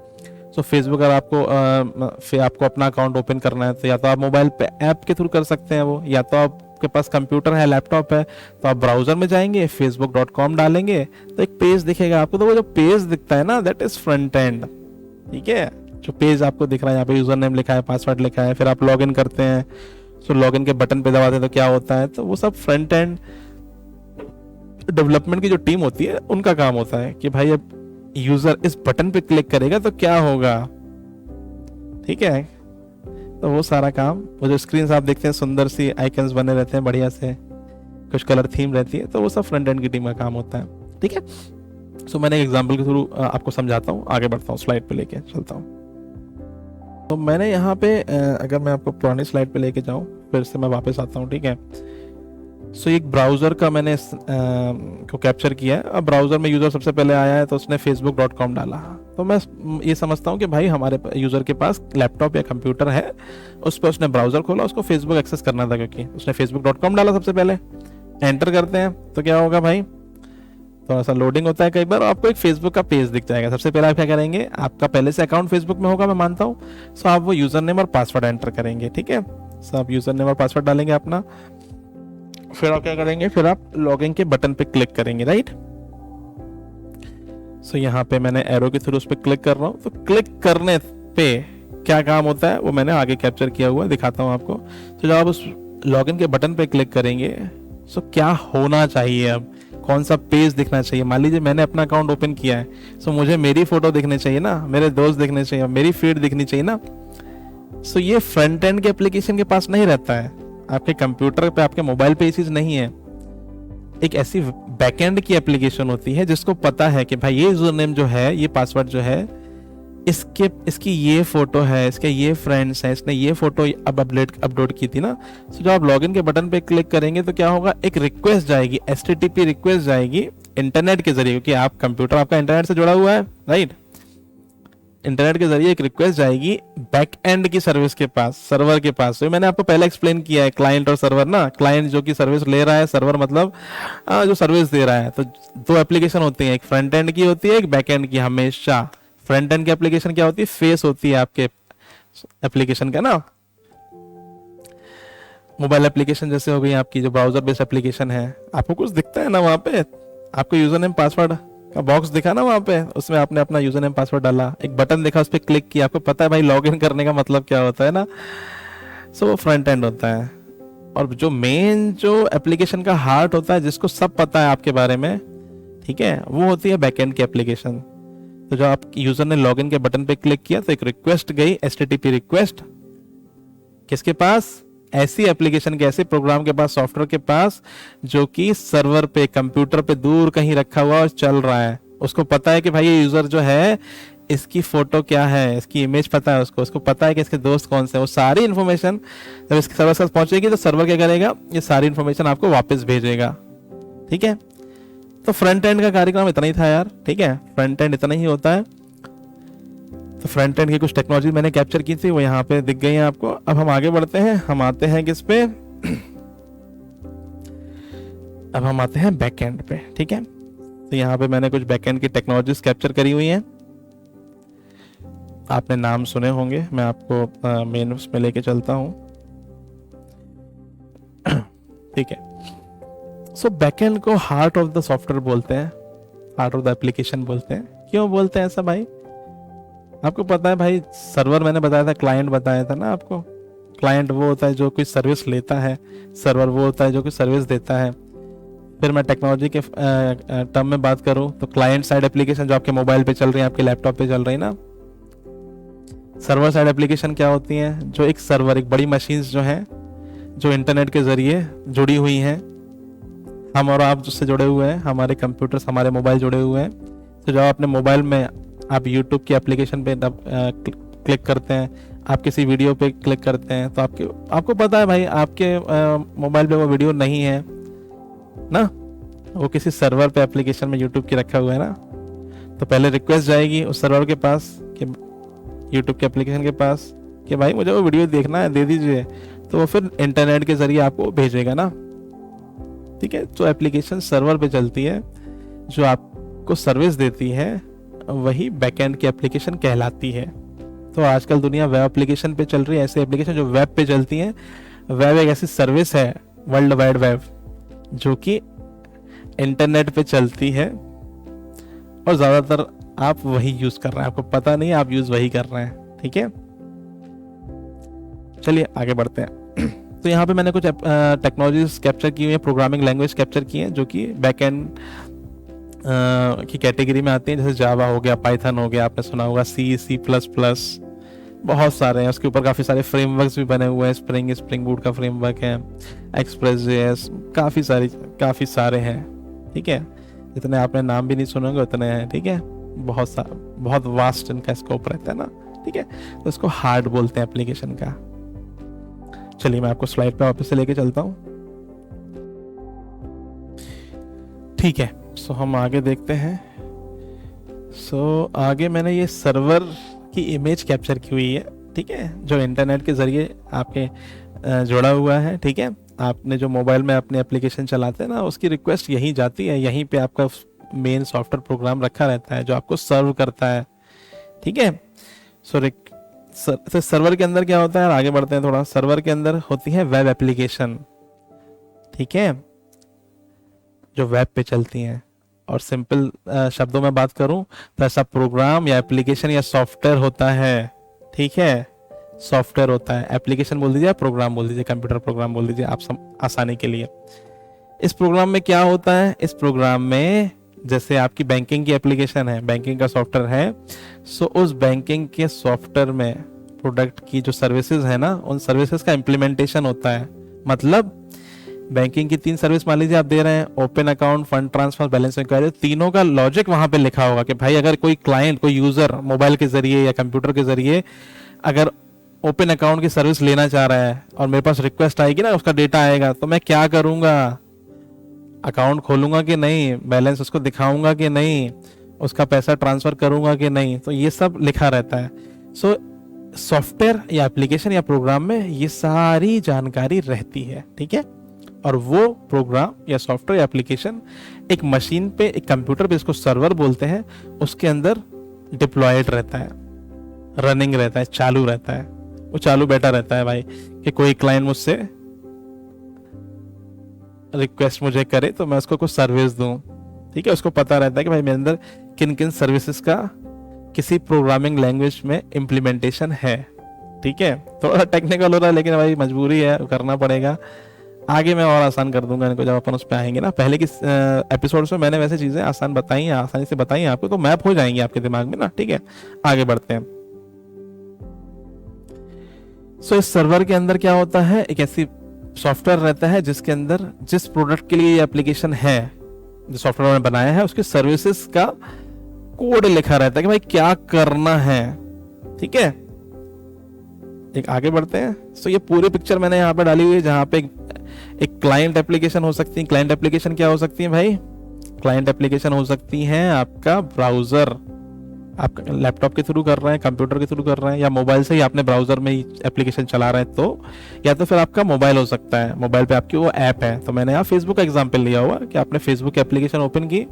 तो फेसबुक अगर आपको अपना अकाउंट ओपन करना है तो या तो आप मोबाइल पे ऐप के थ्रू कर सकते हैं वो, या तो आपके पास कंप्यूटर है, लैपटॉप है, तो आप ब्राउजर में जाएंगे, facebook.com डालेंगे तो एक पेज दिखेगा आपको, तो वो जो पेज दिखता है ना दैट इज फ्रंट एंड, ठीक है। जो पेज आपको दिख रहा है यहाँ पे यूजर नेम लिखा है, पासवर्ड लिखा है, फिर आप लॉग इन करते हैं, सो लॉग इन के बटन पे दबाते हैं तो क्या होता है, तो वो सब फ्रंट एंड डेवलपमेंट की जो टीम होती है उनका काम होता है कि भाई अब यूजर इस बटन पे क्लिक करेगा तो क्या होगा, ठीक है। तो वो सारा काम, वो जो स्क्रीन आप देखते हैं सुंदर सी आइकन्स बने रहते हैं बढ़िया से, कुछ कलर थीम रहती है, तो वो सब फ्रंट एंड की टीम का काम होता है, ठीक है। सो मैंने एक एग्जांपल के थ्रू आपको समझाता हूँ, आगे बढ़ता हूँ, स्लाइड पे लेके चलता हूँ। तो मैंने यहाँ पे अगर मैं आपको पुरानी स्लाइड पे लेके जाऊँ, फिर से मैं वापस आता हूँ, ठीक है। सो एक ब्राउज़र का मैंने को कैप्चर किया है। अब ब्राउज़र में यूज़र सबसे पहले आया है तो उसने facebook.com डाला, तो मैं ये समझता हूँ कि भाई हमारे यूज़र के पास लैपटॉप या कंप्यूटर है, उस पर उसने ब्राउज़र खोला, उसको फेसबुक एक्सेस करना था क्योंकि उसने facebook.com डाला सबसे पहले। एंटर करते हैं तो क्या होगा भाई, थोड़ा सा लोडिंग होता है कई बार, आपको एक फेसबुक का पेज दिख जाएगा। सबसे पहले आप क्या करेंगे, आपका पहले से अकाउंट फेसबुक में होगा मैं मानता हूँ, सो आप वो यूज़र नेम और पासवर्ड एंटर करेंगे, ठीक है। सो आप यूज़र नेम और पासवर्ड डालेंगे अपना, फिर आप क्या करेंगे, फिर आप लॉगिन के बटन पे क्लिक करेंगे, राइट। सो यहाँ पे मैंने एरो के थ्रू उस पर क्लिक कर रहा हूँ, तो क्लिक करने पे क्या काम होता है वो मैंने आगे कैप्चर किया हुआ, दिखाता हूँ आपको। तो जब आप उस लॉगिन के बटन पे क्लिक करेंगे, सो क्या होना चाहिए, अब कौन सा पेज दिखना चाहिए। मान लीजिए मैंने अपना अकाउंट ओपन किया है, सो मुझे मेरी फोटो दिखनी चाहिए ना, मेरे दोस्त दिखने चाहिए, मेरी फीड दिखनी चाहिए ना। सो ये फ्रंट एंड के एप्लीकेशन के पास नहीं रहता है, आपके कंप्यूटर पे, आपके मोबाइल पे ये चीज नहीं है। एक ऐसी बैकएंड की एप्लीकेशन होती है जिसको पता है कि भाई ये यूजर नेम जो है, ये पासवर्ड जो है, इसकी ये फोटो है, इसके ये फ्रेंड्स हैं, इसने ये फोटो अब अपलोड की थी ना। तो जब आप लॉगिन के बटन पे क्लिक करेंगे तो क्या होगा, एक रिक्वेस्ट जाएगी, HTTP रिक्वेस्ट जाएगी इंटरनेट के जरिए, क्योंकि आप कंप्यूटर आपका इंटरनेट से जुड़ा हुआ है, राइट। इंटरनेट के जरिए एक रिक्वेस्ट जाएगी बैक एंड की सर्विस के पास, सर्वर के पास। तो मैंने आपको पहले एक्सप्लेन किया है क्लाइंट और सर्वर ना, क्लाइंट जो कि सर्विस ले रहा है, सर्वर मतलब जो सर्विस दे रहा है। तो दो एप्लीकेशन होती है, एक फ्रंट एंड की होती है, एक बैक एंड की। हमेशा फ्रंट एंड की एप्लीकेशन क्या होती है, फेस होती है आपके एप्लीकेशन का ना। मोबाइल एप्लीकेशन जैसे हो गई आपकी जो ब्राउजर बेस्ड एप्लीकेशन है, आपको कुछ दिखता है ना वहां पे, आपको यूजर नेम पासवर्ड का बॉक्स दिखा ना वहां पे, उसमें आपने अपना यूजर नेम पासवर्ड डाला, एक बटन देखा, उस पर क्लिक किया, आपको पता है भाई लॉगिन करने का मतलब क्या होता है ना। सो वो फ्रंट एंड होता है। और जो मेन जो एप्लीकेशन का हार्ट होता है, जिसको सब पता है आपके बारे में, ठीक है, वो होती है बैक एंड की एप्लीकेशन। तो जब आप यूजर ने लॉगिन के बटन पे क्लिक किया तो एक रिक्वेस्ट गई, HTTP रिक्वेस्ट, किसके पास, ऐसी एप्लीकेशन के, ऐसे प्रोग्राम के पास, सॉफ्टवेयर के पास जो कि सर्वर पे, कंप्यूटर पे दूर कहीं रखा हुआ और चल रहा है। उसको पता है कि भाई ये यूजर जो है, इसकी फोटो क्या है, इसकी इमेज पता है उसको पता है कि इसके दोस्त कौन से हैं। वो सारी इन्फॉर्मेशन जब इसके सर्वर तक पहुंचेगी तो सर्वर क्या करेगा, ये सारी इन्फॉर्मेशन आपको वापस भेजेगा, ठीक है। तो फ्रंट एंड का कार्यक्रम इतना ही था यार, ठीक है, फ्रंट एंड इतना ही होता है। तो फ्रंट एंड की कुछ टेक्नोलॉजी मैंने कैप्चर की थी, वो यहाँ पे दिख गई है आपको। अब हम आगे बढ़ते हैं, हम आते हैं किस पे, अब हम आते हैं बैक एंड पे, ठीक है। तो यहाँ पे मैंने कुछ बैक एंड की टेक्नोलॉजीज कैप्चर करी हुई हैं। आपने नाम सुने होंगे, मैं आपको मेन उसमें लेके चलता हूँ। ठीक है। सो बैकएंड को हार्ट ऑफ द सॉफ्टवेयर बोलते हैं, हार्ट ऑफ द एप्लीकेशन बोलते हैं। क्यों बोलते हैं ऐसा भाई? आपको पता है भाई, सर्वर मैंने बताया था, क्लाइंट बताया था ना आपको। क्लाइंट वो होता है जो कोई सर्विस लेता है, सर्वर वो होता है जो कोई सर्विस देता है। फिर मैं टेक्नोलॉजी के टर्म में बात करूं तो क्लाइंट साइड एप्लीकेशन जो आपके मोबाइल पे चल रही है, आपके लैपटॉप पे चल रही है ना। सर्वर साइड एप्लीकेशन क्या होती हैं? जो एक सर्वर, एक बड़ी मशीन्स जो हैं, जो इंटरनेट के जरिए जुड़ी हुई हैं, हम और आप जिससे जुड़े हुए हैं, हमारे कंप्यूटर्स, हमारे मोबाइल जुड़े हुए हैं। तो जब अपने मोबाइल में आप यूट्यूब की एप्लीकेशन पे क्लिक करते हैं, आप किसी वीडियो पे क्लिक करते हैं, तो आपको पता है भाई, आपके मोबाइल पे वो वीडियो नहीं है ना, वो किसी सर्वर पे एप्लीकेशन में यूट्यूब की रखा हुआ है ना। तो पहले रिक्वेस्ट जाएगी उस सर्वर के पास, कि यूट्यूब के एप्लीकेशन के पास, कि भाई मुझे वो वीडियो देखना है, दे दीजिए। तो वो फिर इंटरनेट के जरिए आपको भेजेगा ना। ठीक है। तो एप्लीकेशन सर्वर पे चलती है, जो आपको सर्विस देती है वही बैकएंड की एप्लीकेशन कहलाती है। तो आजकल दुनिया वेब एप्लीकेशन पे चल रही है, ऐसे एप्लीकेशन जो वेब पे चलती हैं। वेब एक ऐसी सर्विस है, वर्ल्ड वाइड वेब, जो कि इंटरनेट पे चलती है और ज़्यादातर आप वही यूज़ कर रहे हैं, आपको पता नहीं, आप यूज़ वही कर रहे हैं। ठीक है, चलिए आगे बढ़ते हैं। तो यहाँ पे मैंने कुछ टेक्नोलॉजीज कैप्चर की हुई है, प्रोग्रामिंग लैंग्वेज कैप्चर की है, जो कि बैकएंड की कैटेगरी में आती हैं। जैसे जावा हो गया, पाइथन हो गया, आपने सुना होगा, सी प्लस प्लस, बहुत सारे हैं। उसके ऊपर काफ़ी सारे फ्रेमवर्क्स भी बने हुए हैं। स्प्रिंग बूट का फ्रेमवर्क है, एक्सप्रेस जेएस, काफ़ी सारे हैं। ठीक है, जितने आपने नाम भी नहीं सुने होंगे उतने हैं। ठीक है, बहुत वास्ट इनका स्कोप रहता है ना। ठीक है, तो इसको हार्ड बोलते हैं एप्लीकेशन का। चलिए मैं आपको स्लाइड पे वापस से लेके चलता हूँ। ठीक है, सो हम आगे देखते हैं। आगे मैंने ये सर्वर की इमेज कैप्चर की हुई है। ठीक है, जो इंटरनेट के जरिए आपके जुड़ा हुआ है। ठीक है, आपने जो मोबाइल में अपने एप्लीकेशन चलाते हैं ना, उसकी रिक्वेस्ट यहीं जाती है, यहीं पे आपका मेन सॉफ्टवेयर प्रोग्राम रखा रहता है जो आपको सर्व करता है। ठीक है, तो सर्वर के अंदर क्या होता है, आगे बढ़ते हैं थोड़ा। सर्वर के अंदर होती है वेब एप्लीकेशन। ठीक है, जो वेब पे चलती हैं। और सिंपल शब्दों में बात करूं तो ऐसा प्रोग्राम या एप्लीकेशन या सॉफ्टवेयर होता है। ठीक है, सॉफ्टवेयर होता है, एप्लीकेशन बोल दीजिए, प्रोग्राम बोल दीजिए, कंप्यूटर प्रोग्राम बोल दीजिए, आप आसानी के लिए। इस प्रोग्राम में क्या होता है? इस प्रोग्राम में जैसे आपकी बैंकिंग की एप्लीकेशन है, बैंकिंग का सॉफ्टवेयर है, सो उस बैंकिंग के सॉफ्टवेयर में प्रोडक्ट की जो सर्विसेज है ना, उन सर्विसेज का इम्प्लीमेंटेशन होता है। मतलब बैंकिंग की 3 सर्विस मान लीजिए आप दे रहे हैं, open account, fund transfer, balance inquiry, तीनों का लॉजिक वहां पे लिखा होगा कि भाई अगर कोई क्लाइंट, कोई यूजर मोबाइल के जरिए या कंप्यूटर के जरिए अगर ओपन अकाउंट की सर्विस लेना चाह रहा है और मेरे पास रिक्वेस्ट आएगी ना, उसका डेटा आएगा, तो मैं क्या करूंगा? अकाउंट खोलूंगा कि नहीं, बैलेंस उसको दिखाऊंगा कि नहीं, उसका पैसा ट्रांसफर करूंगा कि नहीं, तो ये सब लिखा रहता है। सॉफ्टवेयर या एप्लीकेशन या प्रोग्राम में ये सारी जानकारी रहती है। ठीक है, और वो प्रोग्राम या सॉफ्टवेयर या एप्लीकेशन एक मशीन पे, एक कंप्यूटर पे, इसको सर्वर बोलते हैं, उसके अंदर डिप्लॉयड रहता है, रनिंग रहता है, चालू रहता है। वो चालू बैठा रहता है भाई, कि कोई क्लाइंट मुझसे रिक्वेस्ट मुझे करे तो मैं उसको कुछ सर्विस दूं। ठीक है, उसको पता रहता है कि भाई मेरे अंदर किन किन सर्विसेज का किसी प्रोग्रामिंग लैंग्वेज में इम्प्लीमेंटेशन है। ठीक है, थोड़ा टेक्निकल हो रहा है, लेकिन भाई मजबूरी है, करना पड़ेगा। आगे मैं और आसान कर दूंगा इनको जब अपन उस पर आएंगे ना। पहले की एपिसोड्स में मैंने वैसे चीजें आसान बताई हैं, आसानी से बताई हैं आपको, तो मैप हो जाएंगी आपके दिमाग में ना। ठीक है, आगे बढ़ते हैं। इस सर्वर के अंदर क्या होता है, एक ऐसी सॉफ्टवेयर रहता है जिसके अंदर जिस प्रोडक्ट के लिए ये एप्लीकेशन है, जो सॉफ्टवेयर ने बनाया है, उसके सर्विसेज का कोड लिखा रहता है कि भाई क्या करना है। ठीक है, एक आगे बढ़ते हैं। ये पूरी पिक्चर मैंने यहाँ पे डाली हुई है, जहाँ पे एक क्लाइंट एप्लीकेशन हो सकती है। क्लाइंट एप्लीकेशन क्या हो सकती है भाई? क्लाइंट एप्लीकेशन हो सकती है आपका ब्राउजर, आप लैपटॉप के थ्रू कर रहे हैं, कंप्यूटर के थ्रू कर रहे हैं, या मोबाइल से ही आपने ब्राउजर में ही एप्लीकेशन चला रहे हैं, तो या तो फिर आपका मोबाइल हो सकता है, मोबाइल पे आपकी वो ऐप है। तो मैंने यहाँ फेसबुक का एग्जांपल लिया हुआ कि आपने फेसबुक एप्लीकेशन ओपन की,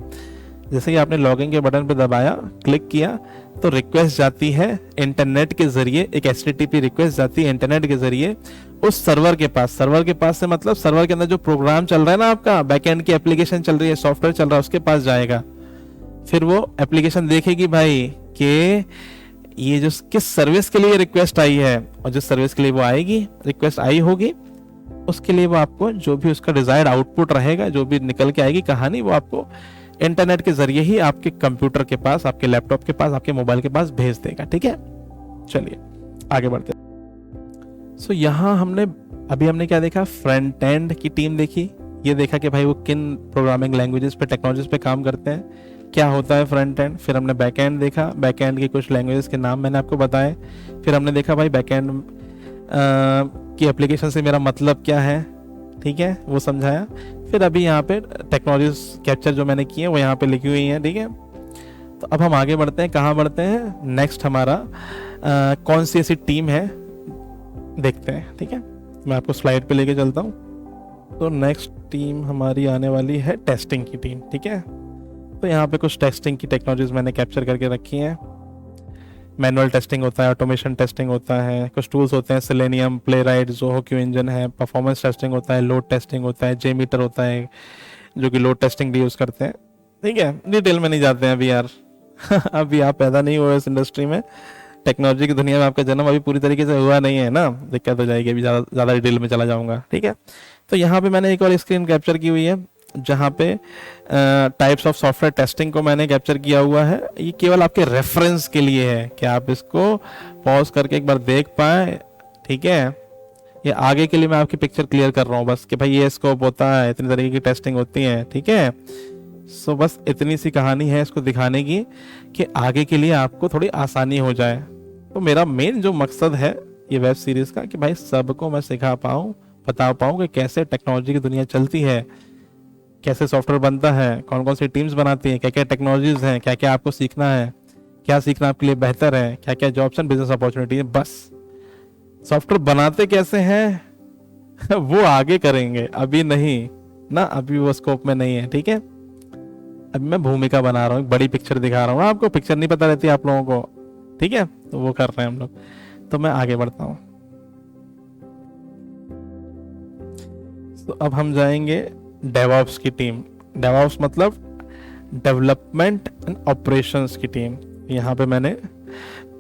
जैसे ही आपने लॉगिन के बटन पे दबाया, क्लिक किया, तो रिक्वेस्ट जाती है इंटरनेट के जरिए, एक HTTP रिक्वेस्ट जाती है इंटरनेट के जरिए उस सर्वर के पास। सर्वर के पास से मतलब सर्वर के अंदर जो प्रोग्राम चल रहा है ना, आपका बैकएंड की एप्लीकेशन चल रही है, सॉफ्टवेयर चल रहा है, उसके पास जाएगा। फिर वो एप्लीकेशन देखेगी भाई कि ये जो किस सर्विस के लिए रिक्वेस्ट आई है, और जिस सर्विस के लिए वो आएगी, रिक्वेस्ट आई होगी, उसके लिए वो आपको जो भी उसका डिजायर्ड आउटपुट रहेगा, जो भी निकल के आएगी कहानी, वो आपको इंटरनेट के जरिए ही आपके कंप्यूटर के पास, आपके लैपटॉप के पास, आपके मोबाइल के पास भेज देगा। ठीक है, चलिए आगे बढ़ते हैं। सो यहाँ हमने क्या देखा, फ्रंट एंड की टीम देखी, ये देखा कि भाई वो किन प्रोग्रामिंग लैंग्वेजेस पे, टेक्नोलॉजीज पे काम करते हैं, क्या होता है फ्रंट एंड। फिर हमने बैक एंड देखा, बैक एंड की कुछ लैंग्वेजेस के नाम मैंने आपको बताए। फिर हमने देखा भाई बैक एंड की एप्लीकेशन से मेरा मतलब क्या है, ठीक है, वो समझाया। फिर अभी यहाँ पे टेक्नोलॉजीज कैप्चर जो मैंने किए वो यहाँ पे लिखी हुई हैं, ठीक है। तो अब हम आगे बढ़ते हैं, कहाँ बढ़ते हैं, नेक्स्ट हमारा कौन सी ऐसी टीम है देखते हैं, ठीक है। मैं आपको स्लाइड पे लेके चलता हूँ। तो नेक्स्ट टीम हमारी आने वाली है टेस्टिंग की टीम, ठीक है। तो यहाँ पे कुछ टेस्टिंग की टेक्नोलॉजीज मैंने कैप्चर करके रखी हैं। मैनुअल टेस्टिंग होता है, ऑटोमेशन टेस्टिंग होता है, कुछ टूल्स होते हैं, selenium, playwright, Zoho, Q engine है, परफॉर्मेंस टेस्टिंग होता है, लोड टेस्टिंग होता है, जे मीटर होता है जो कि लोड टेस्टिंग भी यूज़ करते हैं, ठीक है। डिटेल में नहीं जाते हैं अभी यार अभी आप पैदा नहीं हुए इस इंडस्ट्री में, टेक्नोलॉजी की दुनिया में आपका जन्म अभी पूरी तरीके से हुआ नहीं है ना, दिक्कत हो जाएगी, अभी ज़्यादा डिटेल में चला जाऊँगा, ठीक है। तो यहाँ पे मैंने एक और स्क्रीन कैप्चर की हुई है जहाँ पे टाइप्स ऑफ सॉफ्टवेयर टेस्टिंग को मैंने कैप्चर किया हुआ है। ये केवल आपके रेफरेंस के लिए है कि आप इसको पॉज करके एक बार देख पाए, ठीक है। ये आगे के लिए मैं आपकी पिक्चर क्लियर कर रहा हूँ बस कि भाई ये स्कोप होता है, इतनी तरीके की टेस्टिंग होती है, ठीक है। सो बस इतनी सी कहानी है इसको दिखाने की कि आगे के लिए आपको थोड़ी आसानी हो जाए। तो मेरा मेन जो मकसद है ये वेब सीरीज का कि भाई सबको मैं सिखा पाऊँ, बता पाऊँ कि कैसे टेक्नोलॉजी की दुनिया चलती है, कैसे सॉफ्टवेयर बनता है, कौन कौन सी टीम्स बनाती हैं, क्या क्या टेक्नोलॉजीज हैं, क्या क्या आपको सीखना है, क्या सीखना आपके लिए बेहतर है, क्या क्या जॉब्स एंड बिजनेस अपॉर्चुनिटी है। बस सॉफ्टवेयर बनाते कैसे हैं वो आगे करेंगे, अभी नहीं ना, अभी वो स्कोप में नहीं है, ठीक है। अभी मैं भूमिका बना रहा हूँ, एक बड़ी पिक्चर दिखा रहा हूँ, आपको पिक्चर नहीं पता रहती आप लोगों को, ठीक है। तो वो कर रहे हैं हम लोग। तो मैं आगे बढ़ता हूँ। तो अब हम जाएंगे डेवऑप्स की टीम। डेवऑप्स मतलब डेवलपमेंट एंड ऑपरेशंस की टीम। यहाँ पे मैंने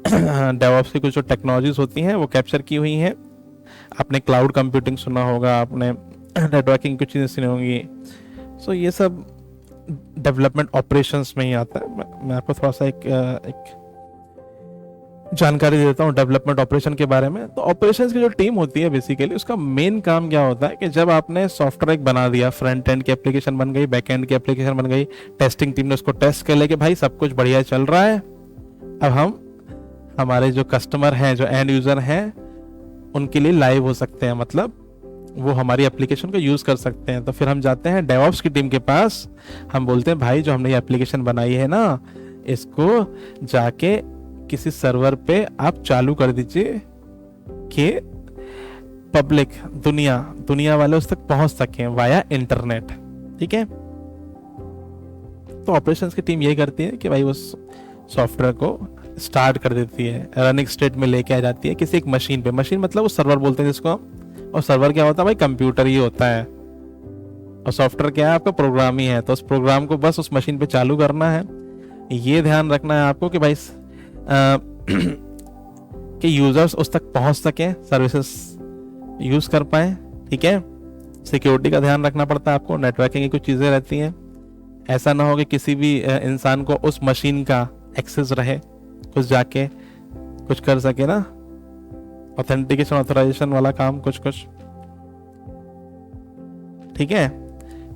डेवऑप्स की कुछ जो टेक्नोलॉजीज होती हैं वो कैप्चर की हुई हैं। आपने क्लाउड कंप्यूटिंग सुना होगा, आपने नेटवर्किंग कुछ चीज़ें सुनी होंगी। सो ये सब डेवलपमेंट ऑपरेशंस में ही आता है। मैं आपको थोड़ा सा एक जानकारी देता हूँ डेवलपमेंट ऑपरेशन के बारे में। तो ऑपरेशंस की जो टीम होती है बेसिकली उसका मेन काम क्या होता है कि जब आपने सॉफ्टवेयर एक बना दिया, फ्रंट एंड की एप्लीकेशन बन गई, बैक एंड की एप्लीकेशन बन गई, टेस्टिंग टीम ने उसको टेस्ट कर लिया कि भाई सब कुछ बढ़िया चल रहा है। अब हम हमारे जो कस्टमर हैं, जो एंड यूजर हैं, उनके लिए लाइव हो सकते हैं, मतलब वो हमारी एप्लीकेशन को यूज कर सकते हैं। तो फिर हम जाते हैं डेवऑप्स की टीम के पास, हम बोलते हैं भाई जो हमने ये एप्लीकेशन बनाई है ना, इसको जाके किसी सर्वर पे आप चालू कर दीजिए कि पब्लिक दुनिया वाले उस तक पहुंच सकें वाया इंटरनेट, ठीक है। तो ऑपरेशंस की टीम ये करती है कि भाई उस सॉफ्टवेयर को स्टार्ट कर देती है, रनिंग स्टेट में लेके आ जाती है किसी एक मशीन पे। मशीन मतलब वो सर्वर बोलते हैं जिसको हम। और सर्वर क्या होता है भाई, कंप्यूटर ही होता है। और सॉफ्टवेयर क्या है, आपका प्रोग्राम ही है। तो उस प्रोग्राम को बस उस मशीन पे चालू करना है। ये ध्यान रखना है आपको कि भाई कि यूजर्स उस तक पहुंच सकें, सर्विसेज यूज कर पाए, ठीक है। सिक्योरिटी का ध्यान रखना पड़ता है आपको, नेटवर्किंग की कुछ चीजें रहती हैं। ऐसा ना हो कि किसी भी इंसान को उस मशीन का एक्सेस रहे, कुछ जाके कुछ कर सके ना, ऑथेंटिकेशन ऑथराइजेशन वाला काम कुछ, ठीक है।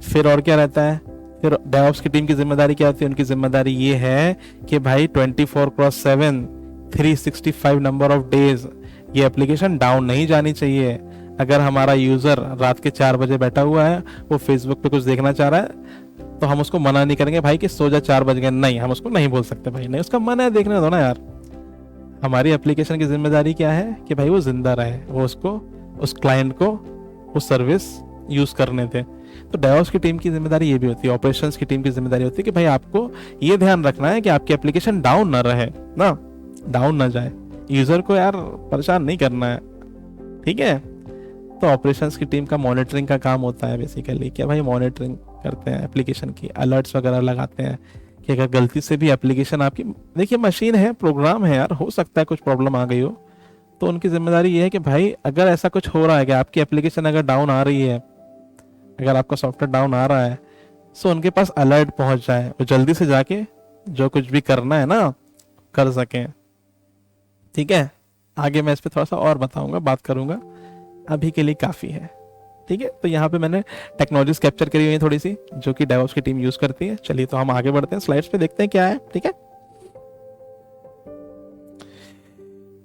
फिर और क्या रहता है, फिर डेवऑप्स की टीम की जिम्मेदारी क्या होती है। उनकी जिम्मेदारी ये है कि भाई 24/7 365 नंबर ऑफ डेज ये एप्लीकेशन डाउन नहीं जानी चाहिए। अगर हमारा यूजर रात के 4 बजे बैठा हुआ है, वो फेसबुक पे कुछ देखना चाह रहा है, तो हम उसको मना नहीं करेंगे भाई कि सो जा 4 बज गए, नहीं, हम उसको नहीं बोल सकते भाई, नहीं, उसका मन है देखने दो ना यार। हमारी एप्लीकेशन की जिम्मेदारी क्या है कि भाई वो जिंदा रहे, वो उसको, उस क्लाइंट को वो सर्विस यूज करने थे। तो डेवऑप्स की टीम की जिम्मेदारी ये भी होती है, ऑपरेशंस की टीम की जिम्मेदारी होती है कि भाई आपको ये ध्यान रखना है कि आपकी एप्लीकेशन डाउन ना रहे ना, डाउन ना जाए, यूजर को यार परेशान नहीं करना है, ठीक है। तो ऑपरेशंस की टीम का मॉनिटरिंग का काम होता है बेसिकली, क्या भाई मॉनिटरिंग करते हैं एप्लीकेशन की, अलर्ट्स वगैरह लगाते हैं कि अगर गलती से भी एप्लीकेशन आपकी, देखिए मशीन है, प्रोग्राम है यार, हो सकता है कुछ प्रॉब्लम आ गई हो, तो उनकी जिम्मेदारी ये है कि भाई अगर ऐसा कुछ हो रहा है कि आपकी एप्लीकेशन अगर डाउन आ रही है, अगर आपका सॉफ्टवेयर डाउन आ रहा है, तो उनके पास अलर्ट पहुंच जाए, वो जल्दी से जाके जो कुछ भी करना है ना कर सकें, ठीक है। आगे मैं इस पर थोड़ा सा और बताऊंगा, बात करूंगा, अभी के लिए काफ़ी है, ठीक है। तो यहाँ पे मैंने टेक्नोलॉजीज कैप्चर करी हुई है थोड़ी सी, जो कि डेवऑप्स की टीम यूज करती है। चलिए तो हम आगे बढ़ते हैं, स्लाइड्स पे देखते हैं क्या है, ठीक है।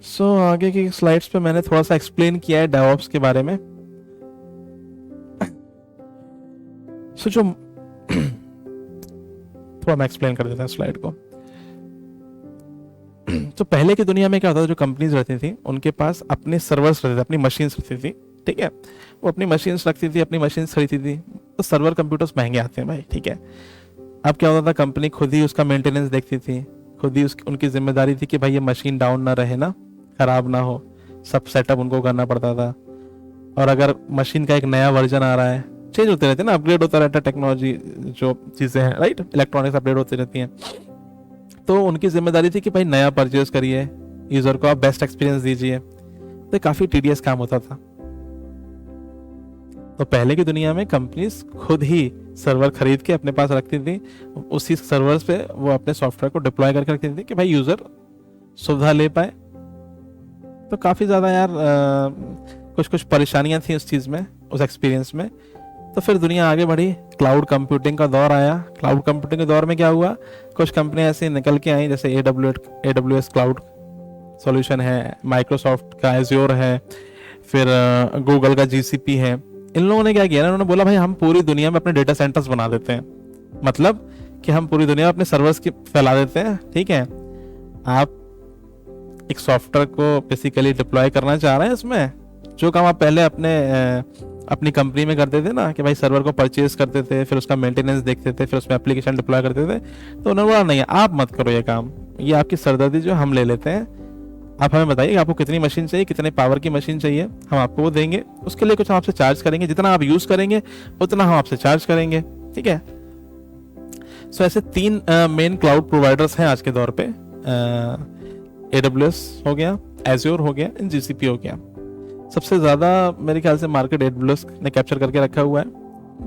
सो आगे की स्लाइड्स पे मैंने थोड़ा सा एक्सप्लेन किया है डेवऑप्स के बारे में। सो जो थोड़ा मैं एक्सप्लेन कर देता हूँ स्लाइड को। तो पहले की दुनिया में क्या होता था, जो कंपनीज रहती थी उनके पास अपने सर्वर्स रहते थे, अपनी मशीन्स रहती थी, ठीक है। वो अपनी मशीन्स रखती थी, अपनी मशीन्स खरीदती थी, तो सर्वर कंप्यूटर्स महंगे आते हैं भाई, ठीक है। अब क्या होता था, कंपनी खुद ही उसका मेंटेनेंस देखती थी, खुद ही उनकी जिम्मेदारी थी कि भाई ये मशीन डाउन ना रहे ना, खराब ना हो, सब सेटअप उनको करना पड़ता था। और अगर मशीन का एक नया वर्जन आ रहा है, चेंज होते रहते हैं ना, अपग्रेड होता रहता है टेक्नोलॉजी, जो चीज़ें हैं राइट, इलेक्ट्रॉनिक्स अपग्रेड होती रहती हैं, तो उनकी जिम्मेदारी थी कि भाई नया परचेज करिए, यूज़र को आप बेस्ट एक्सपीरियंस दीजिए, तो काफ़ी टीडियस काम होता था। तो पहले की दुनिया में कंपनीज खुद ही सर्वर खरीद के अपने पास रखती थी, उसी सर्वर्स पे वो अपने सॉफ्टवेयर को डिप्लॉय करके रखती थी कि भाई यूज़र सुविधा ले पाए। तो काफ़ी ज़्यादा यार कुछ कुछ परेशानियां थी उस चीज़ में, उस एक्सपीरियंस में। तो फिर दुनिया आगे बढ़ी, क्लाउड कंप्यूटिंग का दौर आया। क्लाउड कंप्यूटिंग के दौर में क्या हुआ, कुछ कंपनियां ऐसे निकल के आई, जैसे AWS क्लाउड सॉल्यूशन है, माइक्रोसॉफ्ट का एज्योर है, फिर गूगल का GCP है। इन लोगों ने क्या किया ना, उन्होंने बोला भाई हम पूरी दुनिया में अपने डेटा सेंटर्स बना देते हैं, मतलब कि हम पूरी दुनिया में अपने सर्वर्स की फैला देते हैं, ठीक है। आप एक सॉफ्टवेयर को बेसिकली डिप्लॉय करना चाह रहे हैं, इसमें जो काम आप पहले अपनी कंपनी में करते थे ना, कि भाई सर्वर को परचेज करते थे, फिर उसका मेंटेनेंस देखते थे, फिर उसमें एप्लीकेशन डिप्लॉय करते थे, तो उन्होंने बोला नहीं आप मत करो ये काम, ये आपकी सरदर्दी जो हम ले लेते हैं, आप हमें बताइए आपको कितनी मशीन चाहिए, कितने पावर की मशीन चाहिए, हम आपको वो देंगे, उसके लिए कुछ हम आपसे चार्ज करेंगे, जितना आप यूज करेंगे उतना हम आपसे चार्ज करेंगे, ठीक है। सो ऐसे 3 मेन क्लाउड प्रोवाइडर्स हैं आज के दौर पे, AWS हो गया, एज्योर हो गया, GCP हो गया। सबसे ज़्यादा मेरे ख्याल से मार्केट AWS ने कैप्चर करके रखा हुआ है,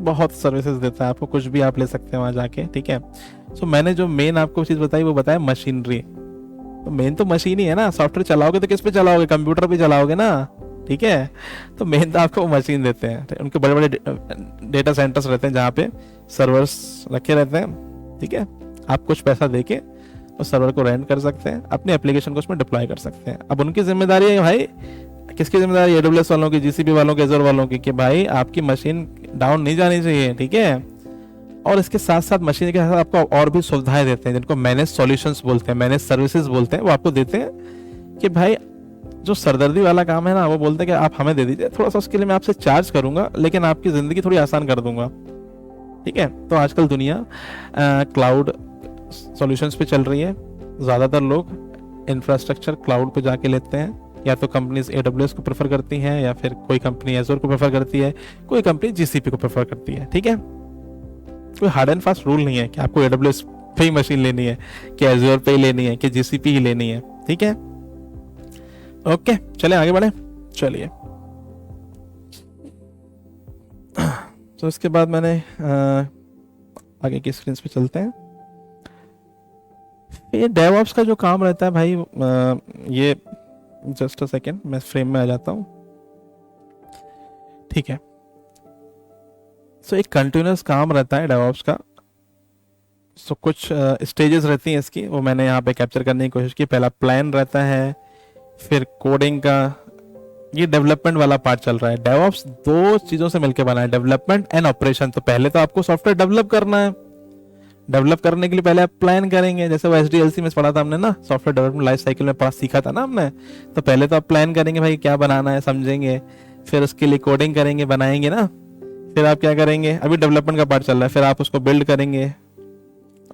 बहुत सर्विसेज देता है आपको, कुछ भी आप ले सकते हैं वहाँ जाके, ठीक है। सो मैंने जो मेन आपको चीज़ बताई वो बताया मशीनरी, तो मेन तो मशीन ही है ना, सॉफ्टवेयर चलाओगे तो किस पे चलाओगे, कंप्यूटर पे चलाओगे ना, ठीक है। तो मेन तो आपको मशीन देते हैं, उनके बड़े बड़े डेटा सेंटर्स रहते हैं जहाँ पे सर्वर्स रखे रहते हैं, ठीक है। आप कुछ पैसा दे के उस सर्वर को रेंट कर सकते हैं, अपने एप्लीकेशन को उसमें डिप्लॉय कर सकते हैं। अब उनकी जिम्मेदारी है भाई, किसकी जिम्मेदारी, AWS वालों की, GCP वालों की, एज़ोर वालों की, कि भाई आपकी मशीन डाउन नहीं जानी चाहिए, ठीक है। और इसके साथ साथ मशीन के साथ आपको और भी सुविधाएं देते हैं, जिनको मैनेज सॉल्यूशंस बोलते हैं, मैनेज सर्विसेज बोलते हैं, वो आपको देते हैं कि भाई जो सरदर्दी वाला काम है ना, वो बोलते हैं कि आप हमें दे दीजिए, थोड़ा सा उसके लिए मैं आपसे चार्ज करूंगा, लेकिन आपकी ज़िंदगी थोड़ी आसान कर दूंगा, ठीक है। तो आजकल दुनिया क्लाउड सॉल्यूशंस पे चल रही है, ज़्यादातर लोग इंफ्रास्ट्रक्चर क्लाउड पे जाके लेते हैं, या तो कंपनीज AWS को प्रेफर करती हैं, या फिर कोई कंपनी एज़ोर को प्रेफर करती है, कोई कंपनी GCP को प्रेफर करती है, ठीक है। कोई हार्ड एंड फास्ट रूल नहीं है कि आपको AWS पे ही मशीन लेनी है, कि एज़ोर पे ही लेनी है, कि GCP ही लेनी है, ठीक है। ओके चले आगे बढ़े, चलिए। तो इसके बाद मैंने आगे की स्क्रीन पे चलते हैं। ये डेवऑप्स का जो काम रहता है भाई, ये जस्ट अ सेकेंड, मैं फ्रेम में आ जाता हूँ, ठीक है। सो एक कंटिन्यूस काम रहता है डेवऑप्स का। सो कुछ स्टेजेस रहती हैं इसकी, वो मैंने यहाँ पे कैप्चर करने की कोशिश की। पहला प्लान रहता है, फिर कोडिंग का, ये डेवलपमेंट वाला पार्ट चल रहा है। डेवऑप्स 2 चीज़ों से मिलकर बना है, डेवलपमेंट एंड ऑपरेशन। तो पहले तो आपको सॉफ्टवेयर डेवलप करना है, डेवलप करने के लिए पहले आप प्लान करेंगे, जैसे वो SDLC में पढ़ा था हमने ना, सॉफ्टवेयर डेवलपमेंट लाइफ साइकिल में पढ़ा सीखा था ना हमने। तो पहले तो आप प्लान करेंगे भाई क्या बनाना है, समझेंगे, फिर उसके लिए कोडिंग करेंगे, बनाएंगे ना, फिर आप क्या करेंगे, अभी डेवलपमेंट का पार्ट चल रहा है, फिर आप उसको बिल्ड करेंगे।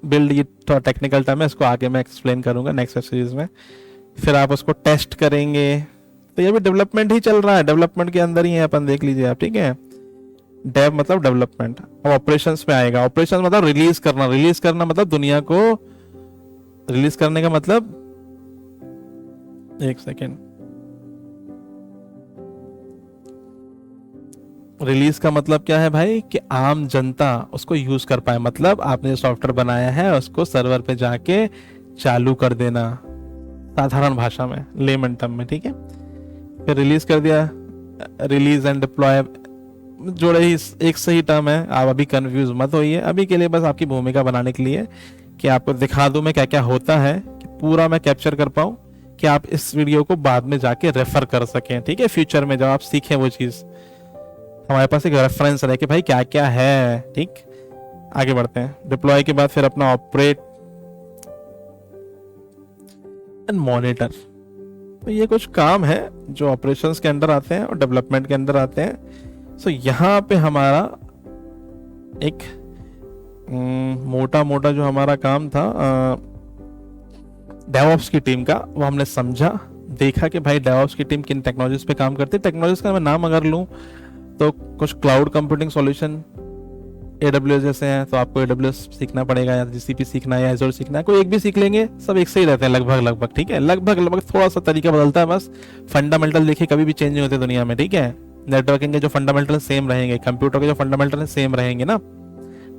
बिल्ड ये थोड़ा टेक्निकल टर्म है, इसको आगे मैं एक्सप्लेन करूंगा नेक्स्ट सीरीज में। फिर आप उसको टेस्ट करेंगे। तो ये भी डेवलपमेंट ही चल रहा है, डेवलपमेंट के अंदर ही है अपन, देख लीजिए आप, ठीक है। डेव मतलब डेवलपमेंट। अब ऑपरेशंस में आएगा, ऑपरेशन मतलब रिलीज करना, रिलीज करना मतलब दुनिया को रिलीज करने का मतलब, एक सेकेंड, रिलीज का मतलब क्या है भाई, कि आम जनता उसको यूज कर पाए, मतलब आपने जो सॉफ्टवेयर बनाया है उसको सर्वर पे जाके चालू कर देना, साधारण भाषा में, लेमन टर्म में, ठीक है। फिर रिलीज कर दिया, रिलीज एंड डिप्लॉय जोड़े ही एक सही टर्म है, आप अभी कंफ्यूज मत होइए। अभी के लिए बस आपकी भूमिका बनाने के लिए कि आपको दिखा दूं मैं क्या क्या होता है, कि पूरा मैं कैप्चर कर पाऊं, कि आप इस वीडियो को बाद में जाके रेफर कर सकें, ठीक है। फ्यूचर में जब आप सीखें वो चीज़, हमारे पास एक रेफरेंस रहे कि भाई क्या क्या है, ठीक। आगे बढ़ते हैं। डिप्लॉय के बाद फिर अपना ऑपरेट एंड मॉनिटर। तो ये कुछ काम है जो ऑपरेशंस के अंदर आते हैं और डेवलपमेंट के अंदर आते हैं। सो यहाँ पे हमारा एक मोटा मोटा जो हमारा काम था डेवऑप्स की टीम का, वो हमने समझा, देखा कि भाई डेवऑप्स की टीम किन टेक्नोलॉजीज पे काम करती है। टेक्नोलॉजीज का मैं नाम अगर लूँ तो कुछ क्लाउड कंप्यूटिंग सॉल्यूशन AWS जैसे हैं, तो आपको AWS सीखना पड़ेगा, या GCP सीखना है, या Azure सीखना है, कोई एक भी सीख लेंगे, सब एक से ही रहते हैं लगभग लगभग, ठीक है। लगभग लगभग थोड़ा सा तरीका बदलता है बस, फंडामेंटल देखिए कभी भी चेंज नहीं होते दुनिया में, ठीक है। नेटवर्किंग के जो फंडामेंटल सेम रहेंगे, कंप्यूटर के जो फंडामेंटल सेम रहेंगे ना,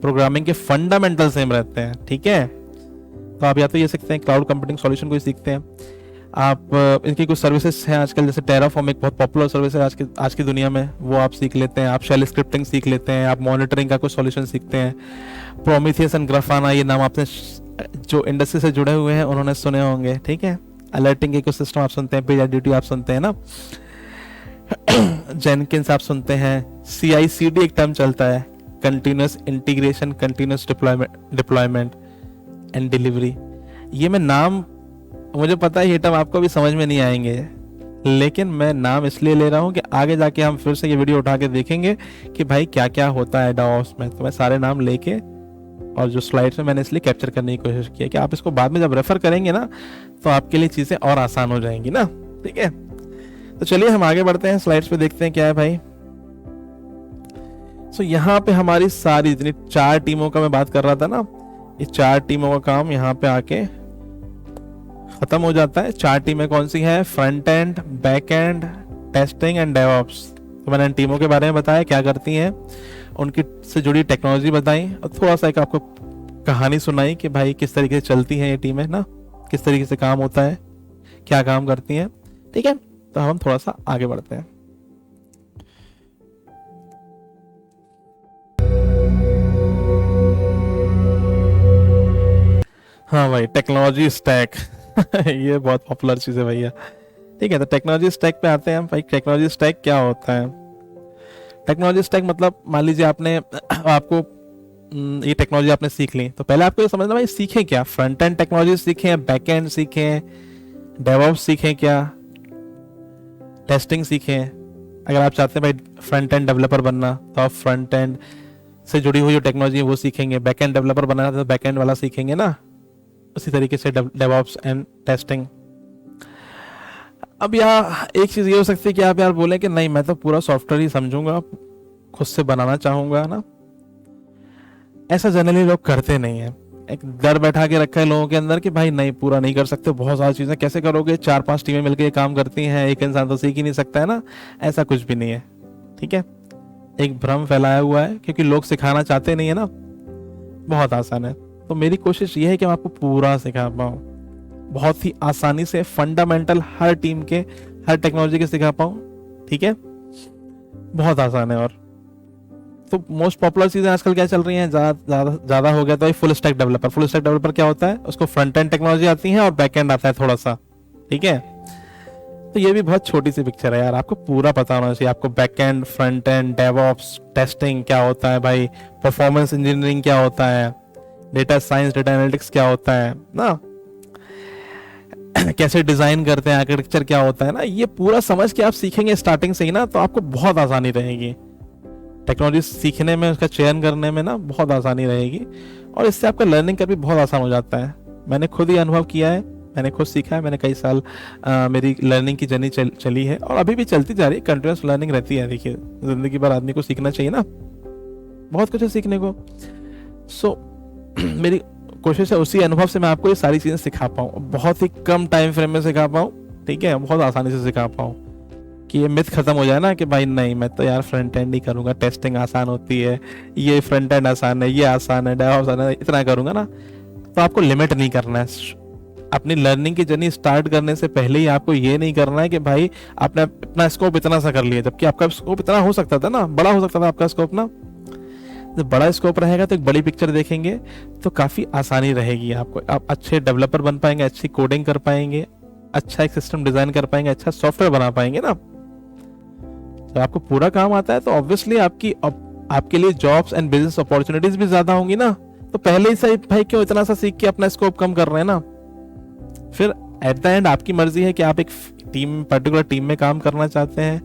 प्रोग्रामिंग के फंडामेंटल सेम रहते हैं, ठीक है। तो आप या तो ये सीखते हैं, क्लाउड कंप्यूटिंग सॉल्यूशन को ही सीखते हैं आप। इनकी कुछ सर्विसेज हैं आजकल, जैसे टेराफॉर्म एक बहुत पॉपुलर सर्विस है आज की दुनिया में, वो आप सीख लेते हैं। आप शेल स्क्रिप्टिंग सीख लेते हैं, आप मॉनिटरिंग का कुछ सॉल्यूशन सीखते हैं। प्रोमीथियस एंड ग्राफाना, ये नाम आपने जो इंडस्ट्री से जुड़े हुए हैं उन्होंने सुने होंगे, ठीक है। अलर्टिंग इकोसिस्टम आप सुनते हैं, PagerDuty आप सुनते हैं ना, जेनकिंस आप सुनते हैं, CI/CD एक टर्म चलता है, continuous integration, continuous deployment and delivery. ये मैं नाम, मुझे पता है ये टर्म आपको भी समझ में नहीं आएंगे, लेकिन मैं नाम इसलिए ले रहा हूँ कि आगे जाके हम फिर से ये वीडियो उठा के देखेंगे कि भाई क्या क्या होता है डेवऑप्स में। तो मैं सारे नाम लेके, और जो स्लाइड्स में मैंने इसलिए कैप्चर करने की कोशिश की है कि आप इसको बाद में जब रेफर करेंगे ना, तो आपके लिए चीज़ें और आसान हो जाएंगी ना, ठीक है। तो चलिए हम आगे बढ़ते हैं, स्लाइड्स पे देखते हैं क्या है भाई। सो यहाँ पे हमारी सारी इतनी 4 टीमों का मैं बात कर रहा था ना, ये 4 टीमों का काम यहाँ पे आके खत्म हो जाता है। 4 टीमें कौन सी हैं, front end, back and, testing and DevOps. तो मैंने इन टीमों के बारे में बताया क्या करती हैं, उनकी से जुड़ी टेक्नोलॉजी बताई, और थोड़ा सा एक आपको कहानी सुनाई कि भाई किस तरीके से चलती हैं ये टीमें ना, किस तरीके से काम होता है, क्या काम करती हैं, ठीक है। तो हम थोड़ा सा आगे बढ़ते हैं। हाँ भाई, टेक्नोलॉजी स्टैक ये बहुत पॉपुलर चीज़ है भैया, ठीक है। तो टेक्नोलॉजी स्टैक पे आते हैं हम भाई। टेक्नोलॉजी स्टैक क्या होता है? टेक्नोलॉजी स्टैक मतलब, मान लीजिए आपने आपको ये टेक्नोलॉजी आपने सीख ली, तो पहले आपको ये समझना भाई सीखें क्या, फ्रंट एंड टेक्नोलॉजी सीखें, बैक एंड सीखें, डेवऑप्स सीखें क्या, टेस्टिंग सीखें। अगर आप चाहते हैं भाई फ्रंट एंड डेवलपर बनना, तो आप फ्रंट एंड से जुड़ी हुई जो टेक्नोलॉजी है वो सीखेंगे, बैक एंड डेवलपर बनना है तो बैक एंड वाला सीखेंगे ना, उसी तरीके से डेवऑप्स एंड टेस्टिंग। अब यहाँ एक चीज़ ये हो सकती है कि आप यार बोलें कि नहीं मैं तो पूरा सॉफ्टवेयर ही समझूंगा, खुद से बनाना चाहूँगा ना। ऐसा जनरली लोग करते नहीं है, एक डर बैठा के रखा है लोगों के अंदर कि भाई नहीं, पूरा नहीं कर सकते, बहुत सारी चीज़ें कैसे करोगे, 4-5 टीमें मिलकर काम करती हैं, एक इंसान तो सीख ही नहीं सकता है ना। ऐसा कुछ भी नहीं है, ठीक है। एक भ्रम फैलाया हुआ है क्योंकि लोग सिखाना चाहते नहीं है ना, बहुत आसान है। तो मेरी कोशिश ये है कि मैं आपको पूरा सिखा पाऊँ, बहुत ही आसानी से फंडामेंटल हर टीम के, हर टेक्नोलॉजी के सिखा पाऊँ, ठीक है। बहुत आसान है। और तो मोस्ट पॉपुलर चीज़ें आजकल क्या चल रही हैं, ज़्यादा हो गया तो full stack developer. Full stack developer क्या होता है, उसको फ्रंट एंड टेक्नोलॉजी आती है और बैक एंड आता है थोड़ा सा, ठीक है। तो ये भी बहुत छोटी सी पिक्चर है यार, आपको पूरा पता होना चाहिए। आपको back and, front end, DevOps, testing क्या होता है भाई, परफॉर्मेंस इंजीनियरिंग क्या होता है, डेटा साइंस, डेटा एनालिटिक्स क्या होता है ना, कैसे डिजाइन करते हैं, आर्किटेक्चर क्या होता है ना, ये पूरा समझ के आप सीखेंगे स्टार्टिंग से ही ना, तो आपको बहुत आसानी रहेगी। टेक्नोलॉजी सीखने में, उसका चयन करने में ना बहुत आसानी रहेगी, और इससे आपका लर्निंग कर भी बहुत आसान हो जाता है। मैंने खुद ही अनुभव किया है, मैंने खुद सीखा है, मैंने कई साल मेरी लर्निंग की जर्नी चली है और अभी भी चलती जा रही है। कंटिन्यूस लर्निंग रहती है। देखिए, ज़िंदगी भर आदमी को सीखना चाहिए ना, बहुत कुछ है सीखने को। सो मेरी कोशिश है उसी अनुभव से मैं आपको ये सारी चीज़ें सिखा पाऊँ, बहुत ही कम टाइम फ्रेम में सिखा पाऊँ, ठीक है, बहुत आसानी से सिखा पाऊँ, कि ये मिथ खत्म हो जाए ना कि भाई नहीं मैं तो यार फ्रंट एंड ही करूँगा, टेस्टिंग आसान होती है, ये फ्रंट एंड आसान है, ये आसान है, डेवऑप्स आसान है, इतना करूँगा ना। तो आपको लिमिट नहीं करना है। अपनी लर्निंग की जर्नी स्टार्ट करने से पहले ही आपको ये नहीं करना है कि भाई आपने अपना स्कोप इतना सा कर लिया, जबकि आपका स्कोप इतना हो सकता था ना, बड़ा हो सकता था आपका स्कोप ना। जब बड़ा स्कोप रहेगा तो एक बड़ी पिक्चर देखेंगे तो काफ़ी आसानी रहेगी आपको, आप अच्छे डेवलपर बन पाएंगे, अच्छी कोडिंग कर पाएंगे, अच्छा एक सिस्टम डिज़ाइन कर पाएंगे, अच्छा सॉफ्टवेयर बना पाएंगे ना। जब आपको पूरा काम आता है तो ऑब्वियसली आपके लिए जॉब्स एंड बिजनेस अपॉर्चुनिटीज भी ज़्यादा होंगी ना। तो पहले ही सही भाई क्यों इतना सा सीख के अपना स्कोप कम कर रहे हैं ना। फिर एट द एंड आपकी मर्जी है कि आप एक पर्टिकुलर टीम में काम करना चाहते हैं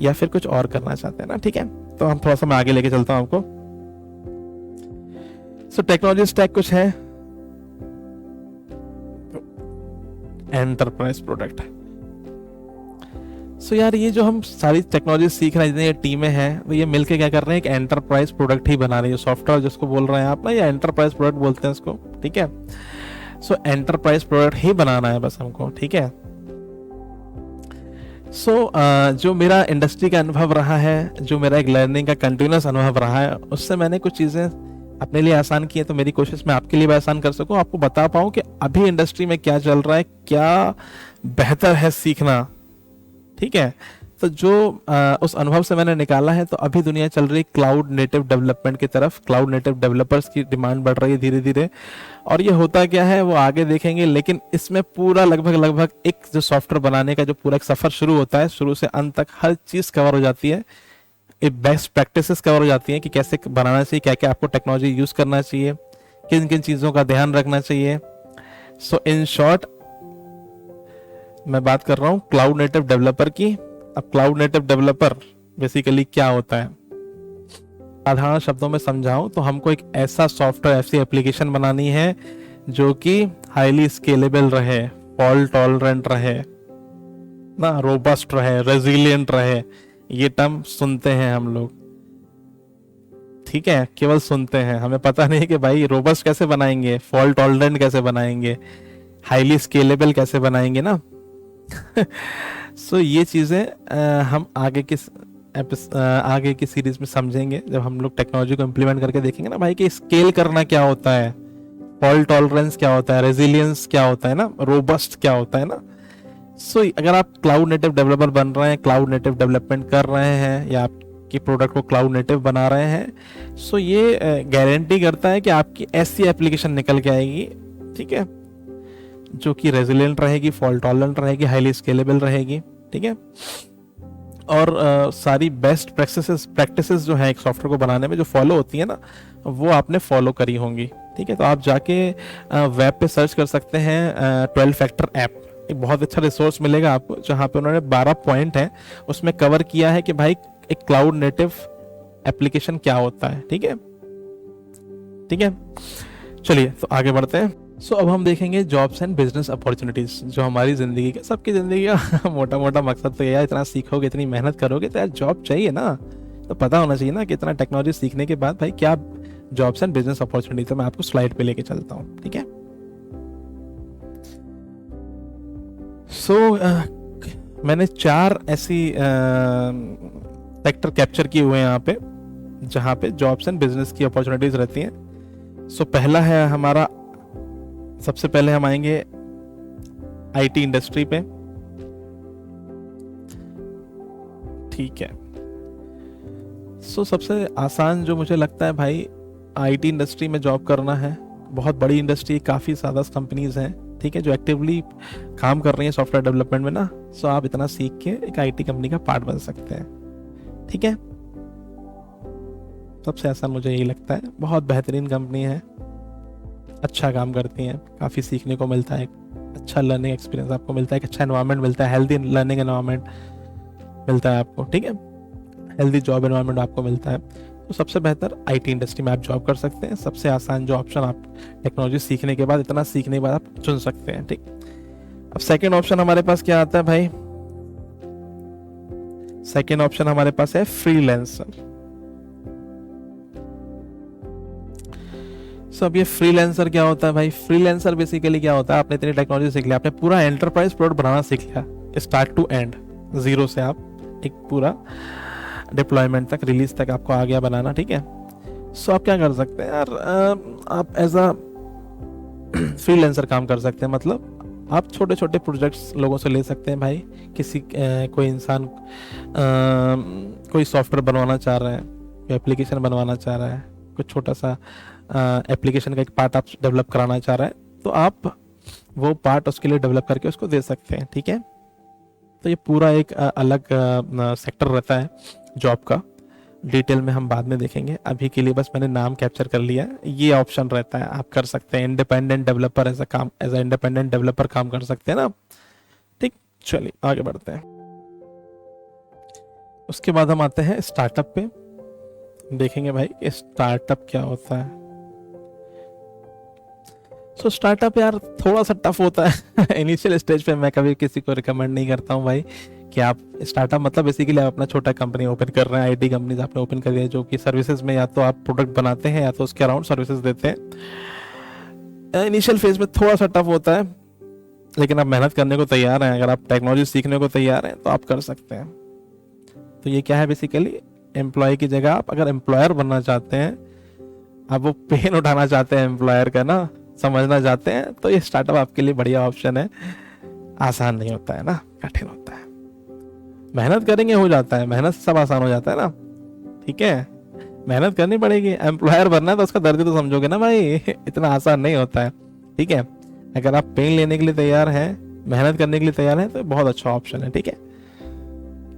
या फिर कुछ और करना चाहते हैं ना, ठीक है। तो हम थोड़ा सा मैं आगे लेके चलता हूं आपको। सो टेक्नोलॉजी स्टैक कुछ है, एंटरप्राइज प्रोडक्ट। सो यार ये जो हम सारी टेक्नोलॉजी सीख रहे हैं, ये टीमें हैं, तो ये मिलके क्या कर रहे हैं, एक एंटरप्राइज प्रोडक्ट ही बना रही है। सॉफ्टवेयर जिसको बोल रहे हैं आप ना, ये एंटरप्राइज प्रोडक्ट बोलते हैं इसको, ठीक है। सो एंटरप्राइज प्रोडक्ट ही बनाना है बस हमको, ठीक है। सो जो मेरा इंडस्ट्री का अनुभव रहा है, जो मेरा एक लर्निंग का कंटिन्यूस अनुभव रहा है, उससे मैंने कुछ चीज़ें अपने लिए आसान की है। तो मेरी कोशिश मैं आपके लिए भी आसान कर सकूं, आपको बता पाऊं कि अभी इंडस्ट्री में क्या चल रहा है, क्या बेहतर है सीखना, ठीक है। तो जो उस अनुभव से मैंने निकाला है, तो अभी दुनिया चल रही क्लाउड नेटिव डेवलपमेंट की तरफ, क्लाउड नेटिव डेवलपर्स की डिमांड बढ़ रही है धीरे धीरे। और ये होता क्या है वो आगे देखेंगे, लेकिन इसमें पूरा लगभग एक जो सॉफ्टवेयर बनाने का जो पूरा एक सफ़र शुरू होता है, शुरू से अंत तक हर चीज़ कवर हो जाती है। एक बेस्ट प्रैक्टिसेस कवर हो जाती हैं कि कैसे बनाना चाहिए, क्या क्या आपको टेक्नोलॉजी यूज़ करना चाहिए, किन किन चीज़ों का ध्यान रखना चाहिए। सो इन शॉर्ट मैं बात कर रहा हूँ क्लाउड नेटिव डेवलपर की। अब क्लाउड नेटिव डेवलपर बेसिकली क्या होता है, साधारण शब्दों में समझाऊं तो हमको एक ऐसा सॉफ्टवेयर, ऐसी एप्लीकेशन बनानी है जो कि हाईली स्केलेबल रहे, फॉल्ट टॉलरेंट रहे ना, रोबस्ट रहे, रेजिलियंट रहे। ये टर्म सुनते हैं हम लोग, ठीक है, केवल सुनते हैं, हमें पता नहीं है कि भाई रोबस्ट कैसे बनाएंगे, फॉल्ट टॉलरेंट कैसे बनाएंगे, हाईली स्केलेबल कैसे बनाएंगे ना। सो ये चीज़ें हम आगे की सीरीज में समझेंगे, जब हम लोग टेक्नोलॉजी को इम्प्लीमेंट करके देखेंगे ना भाई कि स्केल करना क्या होता है, फॉल्ट टॉलरेंस क्या होता है, रेजिलियंस क्या होता है ना, रोबस्ट क्या होता है ना। सो अगर आप क्लाउड नेटिव डेवलपर बन रहे हैं, क्लाउड नेटिव डेवलपमेंट कर रहे हैं, या आपकी प्रोडक्ट को क्लाउड नेटिव बना रहे हैं, सो ये गारंटी करता है कि आपकी ऐसी एप्लीकेशन निकल के आएगी, ठीक है, जो कि रेजिलिएंट रहेगी, फॉल्ट टॉलरेंट रहेगी, हाईली स्केलेबल रहेगी, ठीक है। और सारी बेस्ट प्रैक्टिसेस जो है एक सॉफ्टवेयर को बनाने में जो फॉलो होती है ना, वो आपने फॉलो करी होंगी, ठीक है। तो आप जाके वेब पे सर्च कर सकते हैं 12 फैक्टर ऐप, एक बहुत अच्छा रिसोर्स मिलेगा आपको, जहाँ पे उन्होंने 12 पॉइंट हैं उसमें कवर किया है कि भाई एक क्लाउड नेटिव एप्लीकेशन क्या होता है, ठीक है, ठीक है। चलिए तो आगे बढ़ते हैं। सो अब हम देखेंगे जॉब्स एंड बिजनेस अपॉर्चुनिटीज़, जो हमारी ज़िंदगी का, सबकी ज़िंदगी का मोटा मोटा मकसद तो यार, इतना सीखोगे, इतनी मेहनत करोगे तो यार जॉब चाहिए ना। तो पता होना चाहिए ना कि इतना टेक्नोलॉजी सीखने के बाद भाई क्या जॉब्स एंड बिजनेस अपॉर्चुनिटी। तो मैं आपको स्लाइड पे लेके चलता हूँ, ठीक है। सो मैंने 4 ऐसी सेक्टर कैप्चर किए हुए हैं यहाँ पे, जहाँ पे जॉब्स एंड बिजनेस की अपॉर्चुनिटीज़ रहती हैं। सो पहला है हमारा, सबसे पहले हम आएंगे आईटी इंडस्ट्री पे, ठीक है। सो सबसे आसान जो मुझे लगता है भाई, आईटी इंडस्ट्री में जॉब करना है। बहुत बड़ी इंडस्ट्री, काफ़ी ज़्यादा कंपनीज हैं, ठीक है, जो एक्टिवली काम कर रही हैं सॉफ्टवेयर डेवलपमेंट में ना। सो आप इतना सीख के एक आईटी कंपनी का पार्ट बन सकते हैं, ठीक है। सबसे आसान मुझे यही लगता है। बहुत बेहतरीन कंपनी है, अच्छा काम करती हैं, काफ़ी सीखने को मिलता है, अच्छा लर्निंग एक्सपीरियंस आपको मिलता है, एक अच्छा एनवायरनमेंट मिलता है, हेल्दी लर्निंग एनवायरनमेंट मिलता है आपको, ठीक है, हेल्दी जॉब एनवायरनमेंट आपको मिलता है, तो सबसे बेहतर आईटी इंडस्ट्री में आप जॉब कर सकते हैं। सबसे आसान जो ऑप्शन आप टेक्नोलॉजी सीखने के बाद, इतना सीखने के बाद आप चुन सकते हैं, ठीक। अब सेकेंड ऑप्शन हमारे पास क्या आता है भाई? सेकेंड ऑप्शन हमारे पास है फ्रीलांसर। अब ये फ्रीलांसर क्या होता है भाई? फ्रीलांसर बेसिकली क्या होता है, आपने इतनी टेक्नोलॉजी सीख लिया, आपने पूरा एंटरप्राइज प्रोडक्ट बनाना सीख लिया, स्टार्ट टू एंड, जीरो से आप एक पूरा डिप्लॉयमेंट तक, रिलीज तक आपको आ गया बनाना, ठीक है। सो आप क्या कर सकते हैं यार, आप एज अ फ्रीलांसर काम कर सकते हैं। मतलब आप छोटे छोटे प्रोजेक्ट्स लोगों से ले सकते हैं भाई। किसी कोई इंसान कोई सॉफ्टवेयर बनवाना चाह रहा है, कोई एप्लीकेशन बनवाना चाह रहा है, कुछ छोटा सा एप्लीकेशन का एक पार्ट आप डेवलप कराना चाह रहा है, तो आप वो पार्ट उसके लिए डेवलप करके उसको दे सकते हैं, ठीक है। तो ये पूरा एक अलग सेक्टर रहता है जॉब का, डिटेल में हम बाद में देखेंगे। अभी के लिए बस मैंने नाम कैप्चर कर लिया, ये ऑप्शन रहता है, आप कर सकते हैं independent developer, as a independent developer काम कर सकते हैं ना, ठीक। चलिए आगे बढ़ते हैं। उसके बाद हम आते हैं स्टार्टअप पे, देखेंगे भाई स्टार्टअप क्या होता है। स्टार्टअप यार थोड़ा सा टफ होता है इनिशियल स्टेज पे मैं कभी किसी को रिकमेंड नहीं करता हूँ भाई कि आप स्टार्टअप, मतलब बेसिकली आप अपना छोटा कंपनी ओपन कर रहे हैं, आईटी कंपनीज आपने ओपन कर दिया जो कि सर्विसेज में या तो आप प्रोडक्ट बनाते हैं या तो उसके अराउंड सर्विसेज देते हैं। इनिशियल फेज में थोड़ा सा टफ होता है, लेकिन आप मेहनत करने को तैयार हैं, अगर आप टेक्नोलॉजी सीखने को तैयार हैं तो आप कर सकते हैं। तो ये क्या है बेसिकली, एम्प्लॉय की जगह आप अगर एम्प्लॉयर बनना चाहते हैं, आप वो पेन उठाना चाहते हैं एम्प्लॉयर का ना, समझना चाहते हैं, तो ये स्टार्टअप आपके लिए बढ़िया ऑप्शन है। आसान नहीं होता है ना, कठिन होता है, मेहनत करेंगे हो जाता है, मेहनत सब आसान हो जाता है ना, ठीक है। मेहनत करनी पड़ेगी, एम्प्लॉयर बनना है तो उसका दर्द तो समझोगे ना भाई इतना आसान नहीं होता है, ठीक है। अगर आप पेन लेने के लिए तैयार हैं, मेहनत करने के लिए तैयार हैं, तो बहुत अच्छा ऑप्शन है, ठीक है।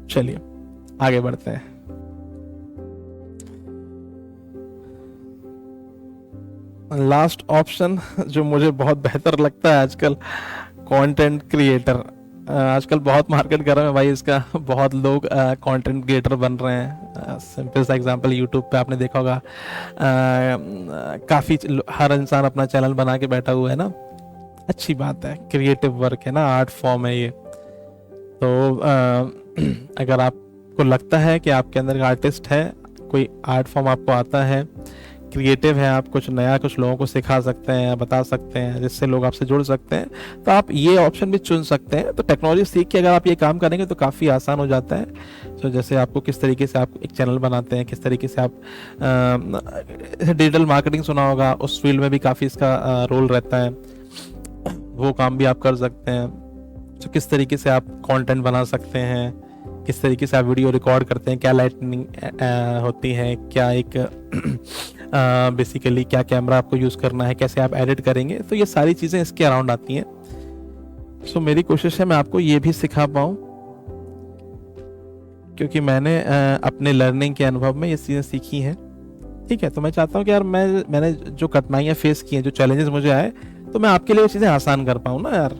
चलिए आगे बढ़ते हैं। लास्ट ऑप्शन जो मुझे बहुत बेहतर लगता है आजकल, कंटेंट क्रिएटर। आजकल बहुत मार्केट कर रहे हैं भाई इसका, बहुत लोग कंटेंट क्रिएटर बन रहे हैं। सिंपल सा एग्जांपल, यूट्यूब पे आपने देखा होगा काफ़ी हर इंसान अपना चैनल बना के बैठा हुआ है ना, अच्छी बात है, क्रिएटिव वर्क है ना, आर्ट फॉर्म है ये। तो अगर आपको लगता है कि आपके अंदर एक आर्टिस्ट है, कोई आर्ट फॉर्म आपको आता है, क्रिएटिव है, आप कुछ नया कुछ लोगों को सिखा सकते हैं, बता सकते हैं, जिससे लोग आपसे जुड़ सकते हैं, तो आप ये ऑप्शन भी चुन सकते हैं। तो टेक्नोलॉजी सीख के अगर आप ये काम करेंगे तो काफ़ी आसान हो जाता है। तो जैसे आपको किस तरीके से आप एक चैनल बनाते हैं, किस तरीके से आप डिजिटल मार्केटिंग सुना होगा, उस फील्ड में भी काफ़ी इसका रोल रहता है, वो काम भी आप कर सकते हैं। तो किस तरीके से आप कंटेंट बना सकते हैं, किस तरीके से आप वीडियो रिकॉर्ड करते हैं, क्या लाइटनिंग होती है, क्या एक बेसिकली क्या कैमरा आपको यूज़ करना है, कैसे आप एडिट करेंगे, तो ये सारी चीज़ें इसके अराउंड आती हैं। सो मेरी कोशिश है मैं आपको ये भी सिखा पाऊँ, क्योंकि मैंने अपने लर्निंग के अनुभव में ये चीज़ें सीखी हैं, ठीक है। तो मैं चाहता हूँ कि यार मैंने जो कठिनाइयाँ फेस की हैं, जो चैलेंजेस मुझे आए, तो मैं आपके लिए वो चीज़ें आसान कर पाऊँ ना यार।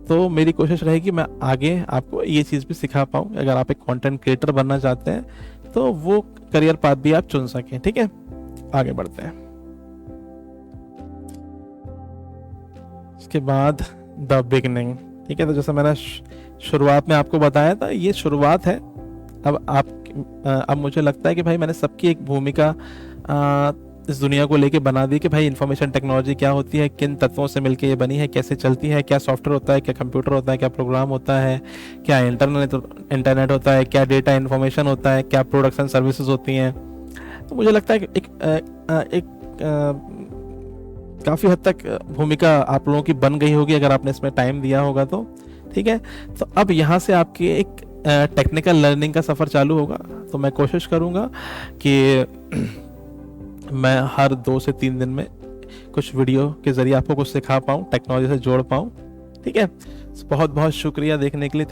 तो मेरी कोशिश रहेगी मैं आगे आपको ये चीज़ भी सिखा पाऊँ, अगर आप एक कंटेंट क्रिएटर बनना चाहते हैं तो वो करियर पाथ भी आप चुन सकें, ठीक है। आगे बढ़ते हैं। इसके बाद द बिगनिंग, ठीक है। तो जैसे मैंने शुरुआत में आपको बताया था, ये शुरुआत है। अब मुझे लगता है कि भाई मैंने सबकी एक भूमिका इस दुनिया को लेके बना दी कि भाई इंफॉर्मेशन टेक्नोलॉजी क्या होती है, किन तत्वों से मिलके ये बनी है, कैसे चलती है, क्या सॉफ्टवेयर होता है, क्या कंप्यूटर होता है, क्या प्रोग्राम होता है, क्या इंटरनेट होता है, क्या डेटा इन्फॉर्मेशन होता है, क्या प्रोडक्शन सर्विसेज होती हैं। तो मुझे लगता है कि एक काफ़ी हद तक भूमिका आप लोगों की बन गई होगी अगर आपने इसमें टाइम दिया होगा तो, ठीक है। तो अब यहाँ से आपकी एक टेक्निकल लर्निंग का सफ़र चालू होगा। तो मैं कोशिश करूँगा कि मैं हर 2 से 3 दिन में कुछ वीडियो के ज़रिए आपको कुछ सिखा पाऊँ, टेक्नोलॉजी से जोड़ पाऊँ, ठीक है। बहुत बहुत शुक्रिया देखने के लिए।